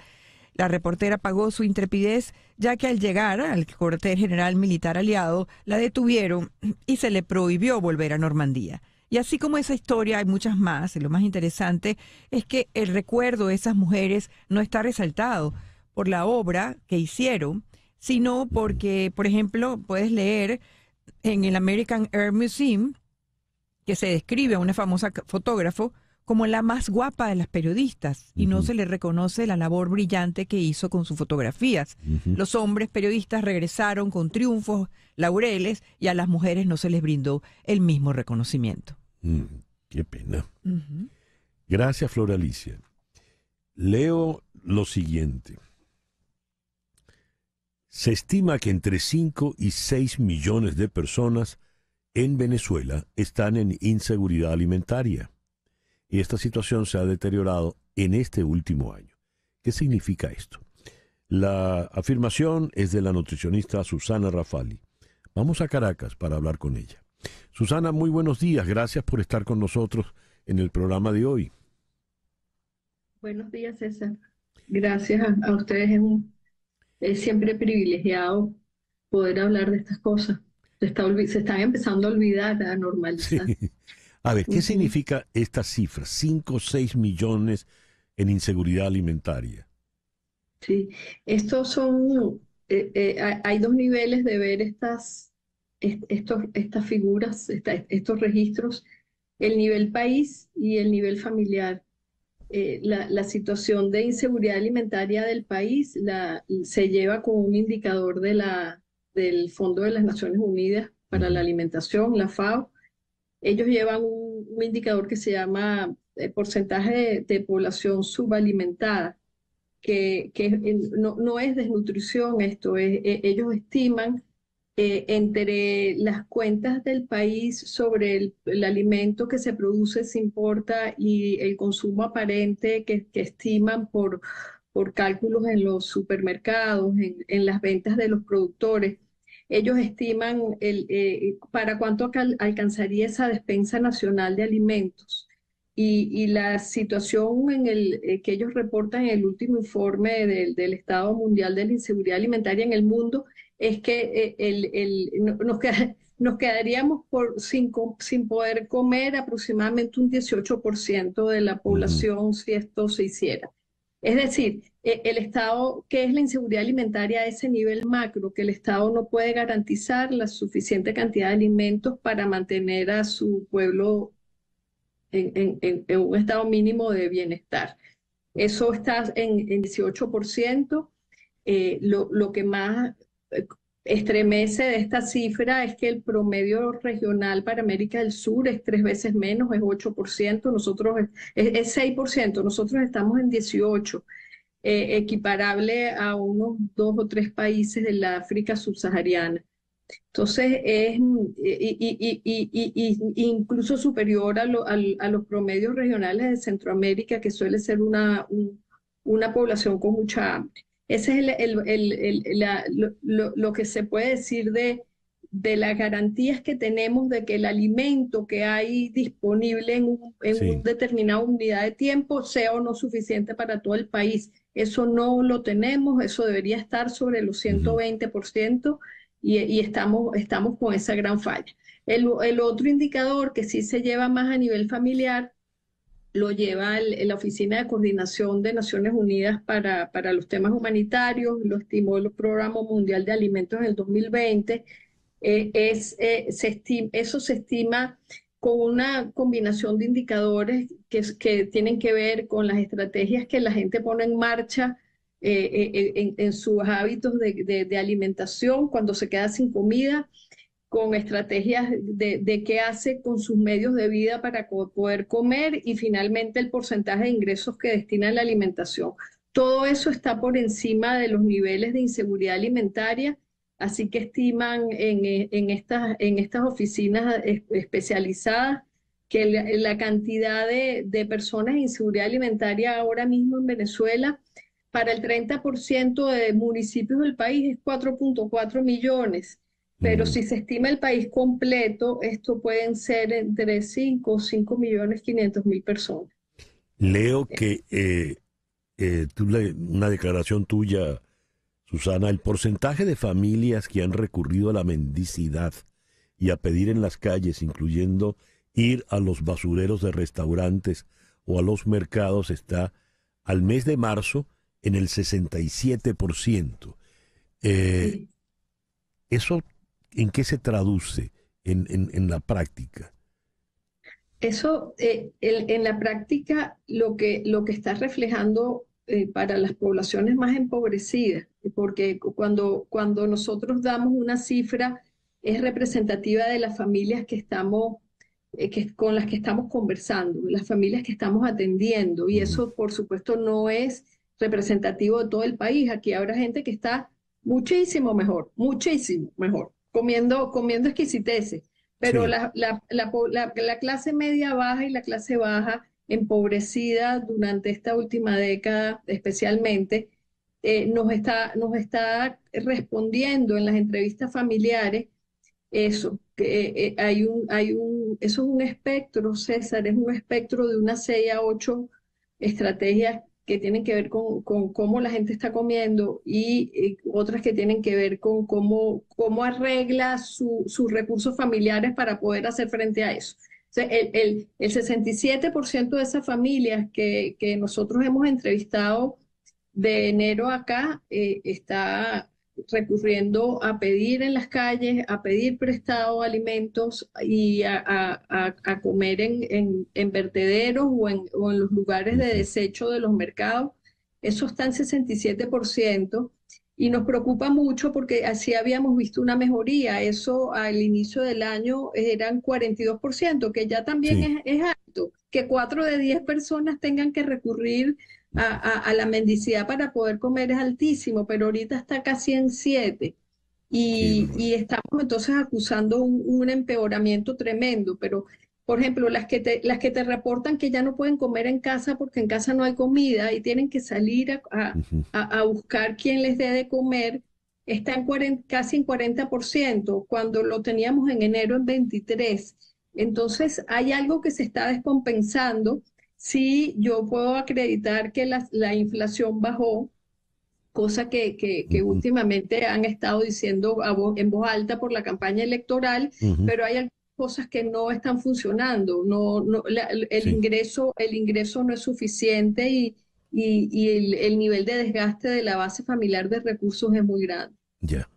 La reportera pagó su intrepidez, ya que al llegar al cuartel general militar aliado, la detuvieron y se le prohibió volver a Normandía. Y así como esa historia, hay muchas más. Y lo más interesante es que el recuerdo de esas mujeres no está resaltado por la obra que hicieron, sino porque, por ejemplo, puedes leer en el American Air Museum que se describe a una famosa fotógrafo como la más guapa de las periodistas y no se le reconoce la labor brillante que hizo con sus fotografías. Los hombres periodistas regresaron con triunfos, laureles, y a las mujeres no se les brindó el mismo reconocimiento. Qué pena. Gracias, Flor Alicia. Leo lo siguiente. Se estima que entre 5 y 6 millones de personas en Venezuela están en inseguridad alimentaria. Y esta situación se ha deteriorado en este último año. ¿Qué significa esto? La afirmación es de la nutricionista Susana Rafali. Vamos a Caracas para hablar con ella. Susana, muy buenos días. Gracias por estar con nosotros en el programa de hoy. Buenos días, César. Gracias a ustedes. Es siempre privilegiado poder hablar de estas cosas. Se están empezando a olvidar, a normalizar. Sí. A ver, ¿qué significa esta cifra? 5 o 6 millones en inseguridad alimentaria. Sí, estos son, hay dos niveles de ver estas figuras, estos registros, el nivel país y el nivel familiar. La situación de inseguridad alimentaria del país se lleva con un indicador del Fondo de las Naciones Unidas para la Alimentación, la FAO. Ellos llevan un indicador que se llama porcentaje de población subalimentada, que no es desnutrición esto, ellos estiman entre las cuentas del país sobre el alimento que se produce, se importa, y el consumo aparente que estiman por cálculos en los supermercados, en las ventas de los productores. Ellos estiman para cuánto alcanzaría esa despensa nacional de alimentos. Y la situación que ellos reportan en el último informe del Estado Mundial de la Inseguridad Alimentaria en el mundo es que nos quedaríamos sin poder comer aproximadamente un 18% de la población si esto se hiciera. Es decir, el Estado, ¿qué es la inseguridad alimentaria a ese nivel macro? Que el Estado no puede garantizar la suficiente cantidad de alimentos para mantener a su pueblo en un estado mínimo de bienestar. Eso está en 18%. Lo que más estremece de esta cifra es que el promedio regional para América del Sur es 3 veces menos, es 8%, nosotros es 6%, nosotros estamos en 18%, equiparable a unos 2 o 3 países de la África subsahariana. Entonces es incluso superior a los promedios regionales de Centroamérica, que suele ser una población con mucha hambre. Ese es lo que se puede decir de las garantías que tenemos de que el alimento que hay disponible en una determinada unidad de tiempo sea o no suficiente para todo el país. Eso no lo tenemos, eso debería estar sobre los 120%, y estamos con esa gran falla. El otro indicador que sí se lleva más a nivel familiar lo lleva la Oficina de Coordinación de Naciones Unidas para los temas humanitarios, lo estimó el Programa Mundial de Alimentos en el 2020. Eso se estima con una combinación de indicadores que tienen que ver con las estrategias que la gente pone en marcha en sus hábitos de alimentación cuando se queda sin comida, con estrategias de qué hace con sus medios de vida para poder comer, y finalmente el porcentaje de ingresos que destina a la alimentación. Todo eso está por encima de los niveles de inseguridad alimentaria, Así que estiman en estas oficinas especializadas que la cantidad de personas en inseguridad alimentaria ahora mismo en Venezuela, para el 30% de municipios del país es 4.4 millones. Pero si se estima el país completo, esto pueden ser entre 5.500.000 personas. Leo que una declaración tuya, Susana, el porcentaje de familias que han recurrido a la mendicidad y a pedir en las calles, incluyendo ir a los basureros de restaurantes o a los mercados, está al mes de marzo en el 67%. Sí. ¿Eso en qué se traduce en la práctica? Eso, en la práctica, lo que está reflejando para las poblaciones más empobrecidas, porque cuando nosotros damos una cifra, es representativa de las familias que estamos, con las que estamos conversando, las familias que estamos atendiendo, y eso, por supuesto, no es representativo de todo el país. Aquí habrá gente que está muchísimo mejor, comiendo exquisiteces. Pero Sí. la clase media baja y la clase baja, empobrecida durante esta última década especialmente, nos está respondiendo en las entrevistas familiares eso, que eso es un espectro, César, es un espectro de unas 6 a 8 estrategias que tienen que ver con cómo la gente está comiendo y otras que tienen que ver con cómo arregla sus recursos familiares para poder hacer frente a eso. O sea, el 67% de esas familias que nosotros hemos entrevistado de enero acá está recurriendo a pedir en las calles, a pedir prestado alimentos y a comer en vertederos o en los lugares de desecho de los mercados. Eso está en 67% y nos preocupa mucho porque así habíamos visto una mejoría. Eso al inicio del año eran 42%, que ya también Sí. es alto. Que 4 de 10 personas tengan que recurrir a la mendicidad para poder comer es altísimo, pero ahorita está casi en 7. Y estamos entonces acusando un empeoramiento tremendo. Pero, por ejemplo, las que te reportan que ya no pueden comer en casa porque en casa no hay comida y tienen que salir a buscar quien les dé de comer, está casi en 40%, cuando lo teníamos en enero en 23%. Entonces, hay algo que se está descompensando. Sí, yo puedo acreditar que la inflación bajó, cosa que últimamente han estado diciendo en voz alta por la campaña electoral, pero hay algunas cosas que no están funcionando. El ingreso no es suficiente y el nivel de desgaste de la base familiar de recursos es muy grande. Ya.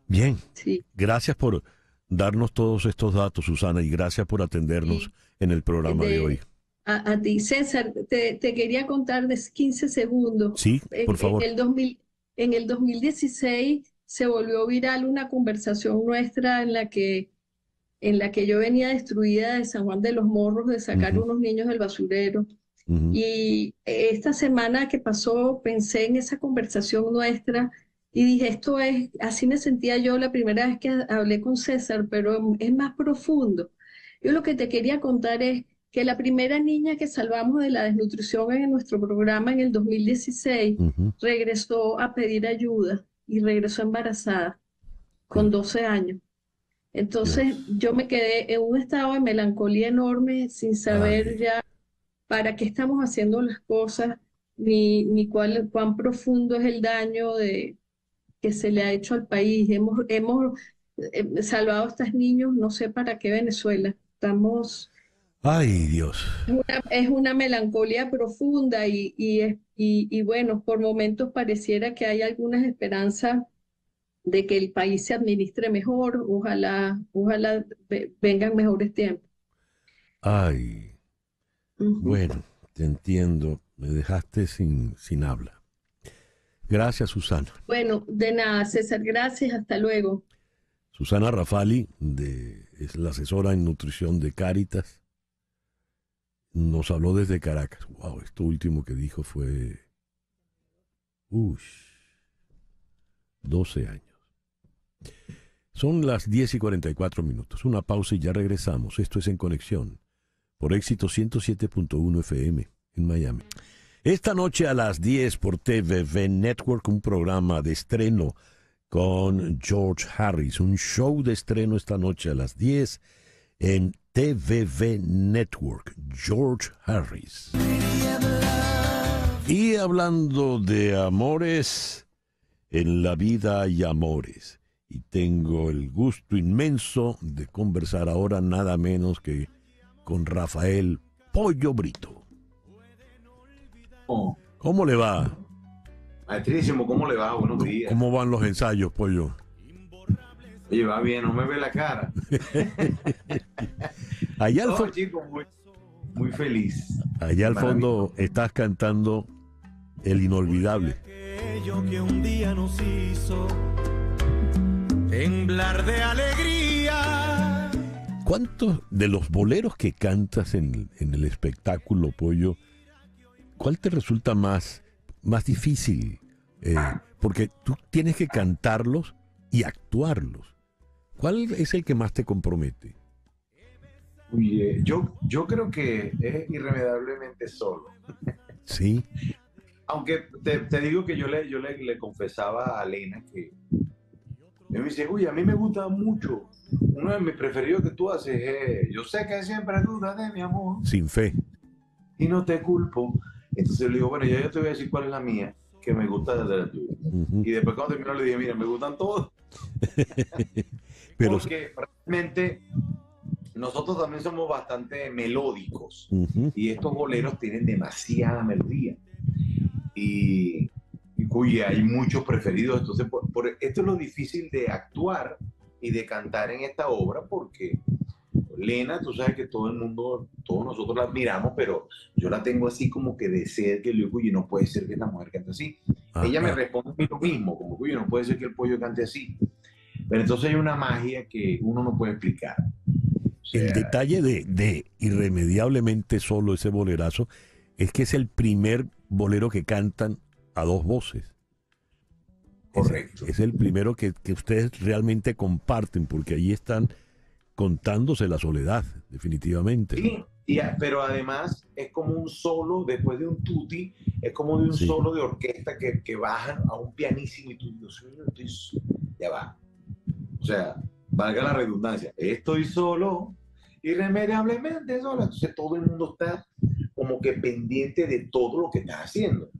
Bien. Sí. Gracias por darnos todos estos datos, Susana, y gracias por atendernos en el programa de hoy. A ti, César, te quería contar de 15 segundos. Sí, por favor. En el 2016 se volvió viral una conversación nuestra en la que yo venía destruida de San Juan de los Morros, de sacar unos niños del basurero. Y esta semana que pasó pensé en esa conversación nuestra y dije, así me sentía yo la primera vez que hablé con César, pero es más profundo. Yo lo que te quería contar es que la primera niña que salvamos de la desnutrición en nuestro programa en el 2016 regresó a pedir ayuda y regresó embarazada con 12 años. Entonces yo me quedé en un estado de melancolía enorme sin saber ya para qué estamos haciendo las cosas ni cuán profundo es el daño que se le ha hecho al país. Hemos salvado a estos niños, no sé para qué Venezuela. Ay, Dios. Es una melancolía profunda y bueno, por momentos pareciera que hay algunas esperanzas de que el país se administre mejor. Ojalá vengan mejores tiempos. Ay. Bueno, te entiendo. Me dejaste sin habla. Gracias, Susana. Bueno, de nada, César. Gracias. Hasta luego. Susana Rafali, es la asesora en nutrición de Cáritas. Nos habló desde Caracas. Wow, esto último que dijo fue 12 años. Son las 10:44. Una pausa y ya regresamos. Esto es En Conexión, por Éxito 107.1 FM en Miami. Esta noche a las 10 por TVV Network, un programa de estreno con George Harris. Un show de estreno esta noche a las 10 en TVV Network. George Harris. Y hablando de amores, en la vida hay amores. Y tengo el gusto inmenso de conversar ahora nada menos que con Rafael Pollo Brito. ¿Cómo le va? Maestrísimo, ¿cómo le va? Buenos días. ¿Cómo van los ensayos, Pollo? Oye, va bien, no me ve la cara. Allá al fondo, chico, muy feliz. Allá al fondo estás cantando el inolvidable. Que un día nos hizo temblar de alegría. ¿Cuántos de los boleros que cantas en el espectáculo, Pollo, cuál te resulta más difícil? Porque tú tienes que cantarlos y actuarlos. ¿Cuál es el que más te compromete? Oye, yo creo que es irremediablemente solo. Sí. Aunque te digo que yo le confesaba a Lena que me dice, uy, a mí me gusta mucho. Uno de mis preferidos que tú haces es yo sé que siempre dudas de mi amor. Sin fe. Y no te culpo. Entonces le digo, bueno, ya yo te voy a decir cuál es la mía, que me gusta de la tuya. Y después cuando terminó le dije, mira, me gustan todos. Pero... Porque realmente nosotros también somos bastante melódicos. Y estos boleros tienen demasiada melodía. Y hay muchos preferidos. Entonces, esto es lo difícil de actuar y de cantar en esta obra, porque Lena, tú sabes que todo el mundo, todos nosotros la admiramos, pero yo la tengo así como que de sed, que le digo, oye, no puede ser que esta mujer cante así. Ella me responde a mí lo mismo, como, oye, no puede ser que el Pollo cante así. Pero entonces hay una magia que uno no puede explicar. O sea, el detalle de irremediablemente solo ese bolerazo es que es el primer bolero que cantan a dos voces. Correcto. Es el primero que ustedes realmente comparten, porque ahí están contándose la soledad, definitivamente. Sí, pero además es como un solo, después de un tutti, es como de un solo de orquesta que bajan a un pianísimo y tú, Dios mío, ya va. O sea, valga la redundancia, estoy solo, irremediablemente solo. Entonces todo el mundo está como que pendiente de todo lo que estás haciendo.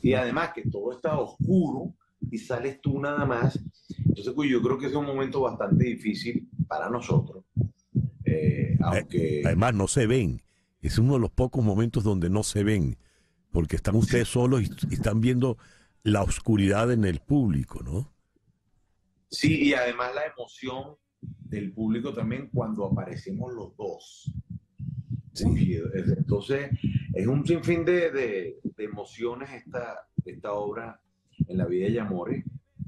Y además que todo está oscuro y sales tú nada más. Entonces, pues, yo creo que es un momento bastante difícil para nosotros. Aunque... Además, no se ven. Es uno de los pocos momentos donde no se ven, porque están ustedes solos y están viendo la oscuridad en el público, ¿no? Sí, y además la emoción del público también cuando aparecemos los dos. Sí. Uy, entonces, es un sinfín de emociones esta obra en la vida de Amores,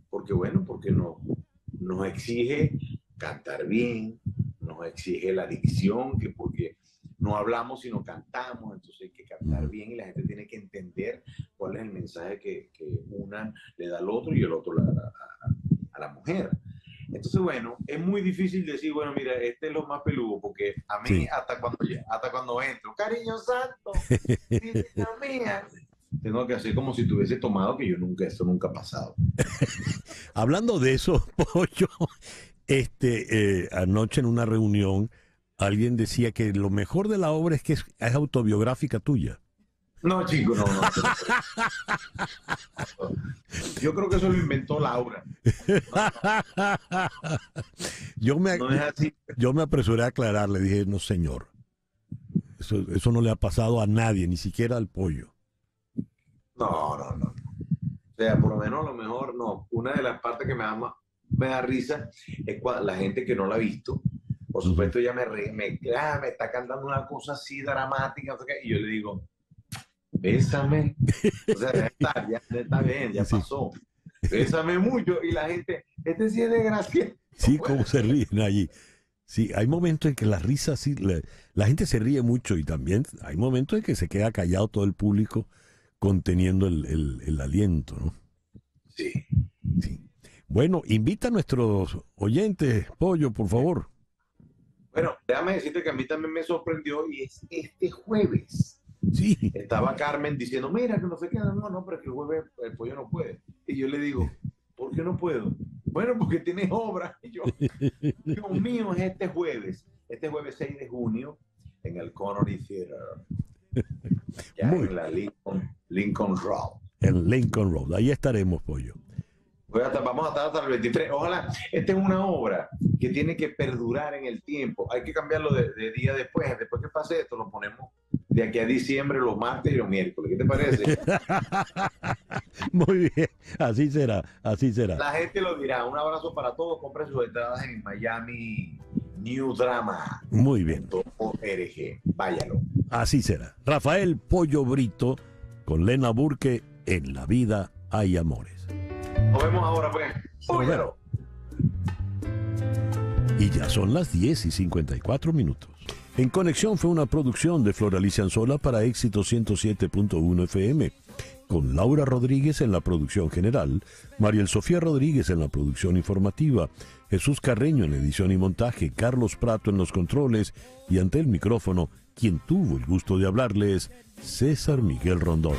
porque bueno, porque nos exige cantar bien, nos exige la dicción, que porque no hablamos sino cantamos, entonces hay que cantar bien y la gente tiene que entender cuál es el mensaje que una le da al otro y el otro le da a la mujer. Entonces, bueno, es muy difícil decir, bueno, mira, este es lo más peludo, porque a mí hasta cuando entro, cariño santo, niña mía, tengo que hacer como si tuviese tomado, que eso nunca ha pasado. Hablando de eso, Pollo, anoche en una reunión alguien decía que lo mejor de la obra es que es autobiográfica tuya. No, chico, no. Yo creo que eso lo inventó Laura. Yo me apresuré a aclarar, le dije, no señor, eso no le ha pasado a nadie, ni siquiera al Pollo. No. O sea, por lo menos a lo mejor no. Una de las partes que me da risa es cuando la gente que no la ha visto, por supuesto, ella me está cantando una cosa así dramática, y yo le digo, bésame. O sea, ya está bien, ya pasó. Bésame mucho. Y la gente, sí es de gracia. Sí, cómo se ríen allí. Sí, hay momentos en que la risa, sí, la gente se ríe mucho, y también hay momentos en que se queda callado todo el público conteniendo el aliento, ¿no? Sí. Bueno, invita a nuestros oyentes, Pollo, por favor. Bueno, déjame decirte que a mí también me sorprendió y es este jueves. Sí. Estaba Carmen diciendo, mira, que no sé qué, no, pero que el jueves el Pollo no puede. Y yo le digo, ¿por qué no puedo? Bueno, porque tienes obra. Y yo, Dios mío, es este jueves 6 de junio, en el Connery Theater. Ya en la Lincoln Road. En Lincoln Road, ahí estaremos, Pollo. Vamos a estar hasta el 23. Ojalá, esta es una obra que tiene que perdurar en el tiempo. Hay que cambiarlo de día después. Después que pase esto, lo ponemos de aquí a diciembre, los martes y los miércoles. ¿Qué te parece? Muy bien, así será, así será. La gente lo dirá. Un abrazo para todos. Compren sus entradas en Miami New Drama. Muy bien. .org. Váyalo. Así será. Rafael Pollo Brito con Lena Burke en La Vida Hay Amores. Nos vemos ahora, pues. Óyalo. Y ya son las 10:54. En Conexión fue una producción de Floralicia Anzola para Éxito 107.1 FM, con Laura Rodríguez en la producción general, Mariel Sofía Rodríguez en la producción informativa, Jesús Carreño en edición y montaje, Carlos Prato en los controles y ante el micrófono, quien tuvo el gusto de hablarles, César Miguel Rondón.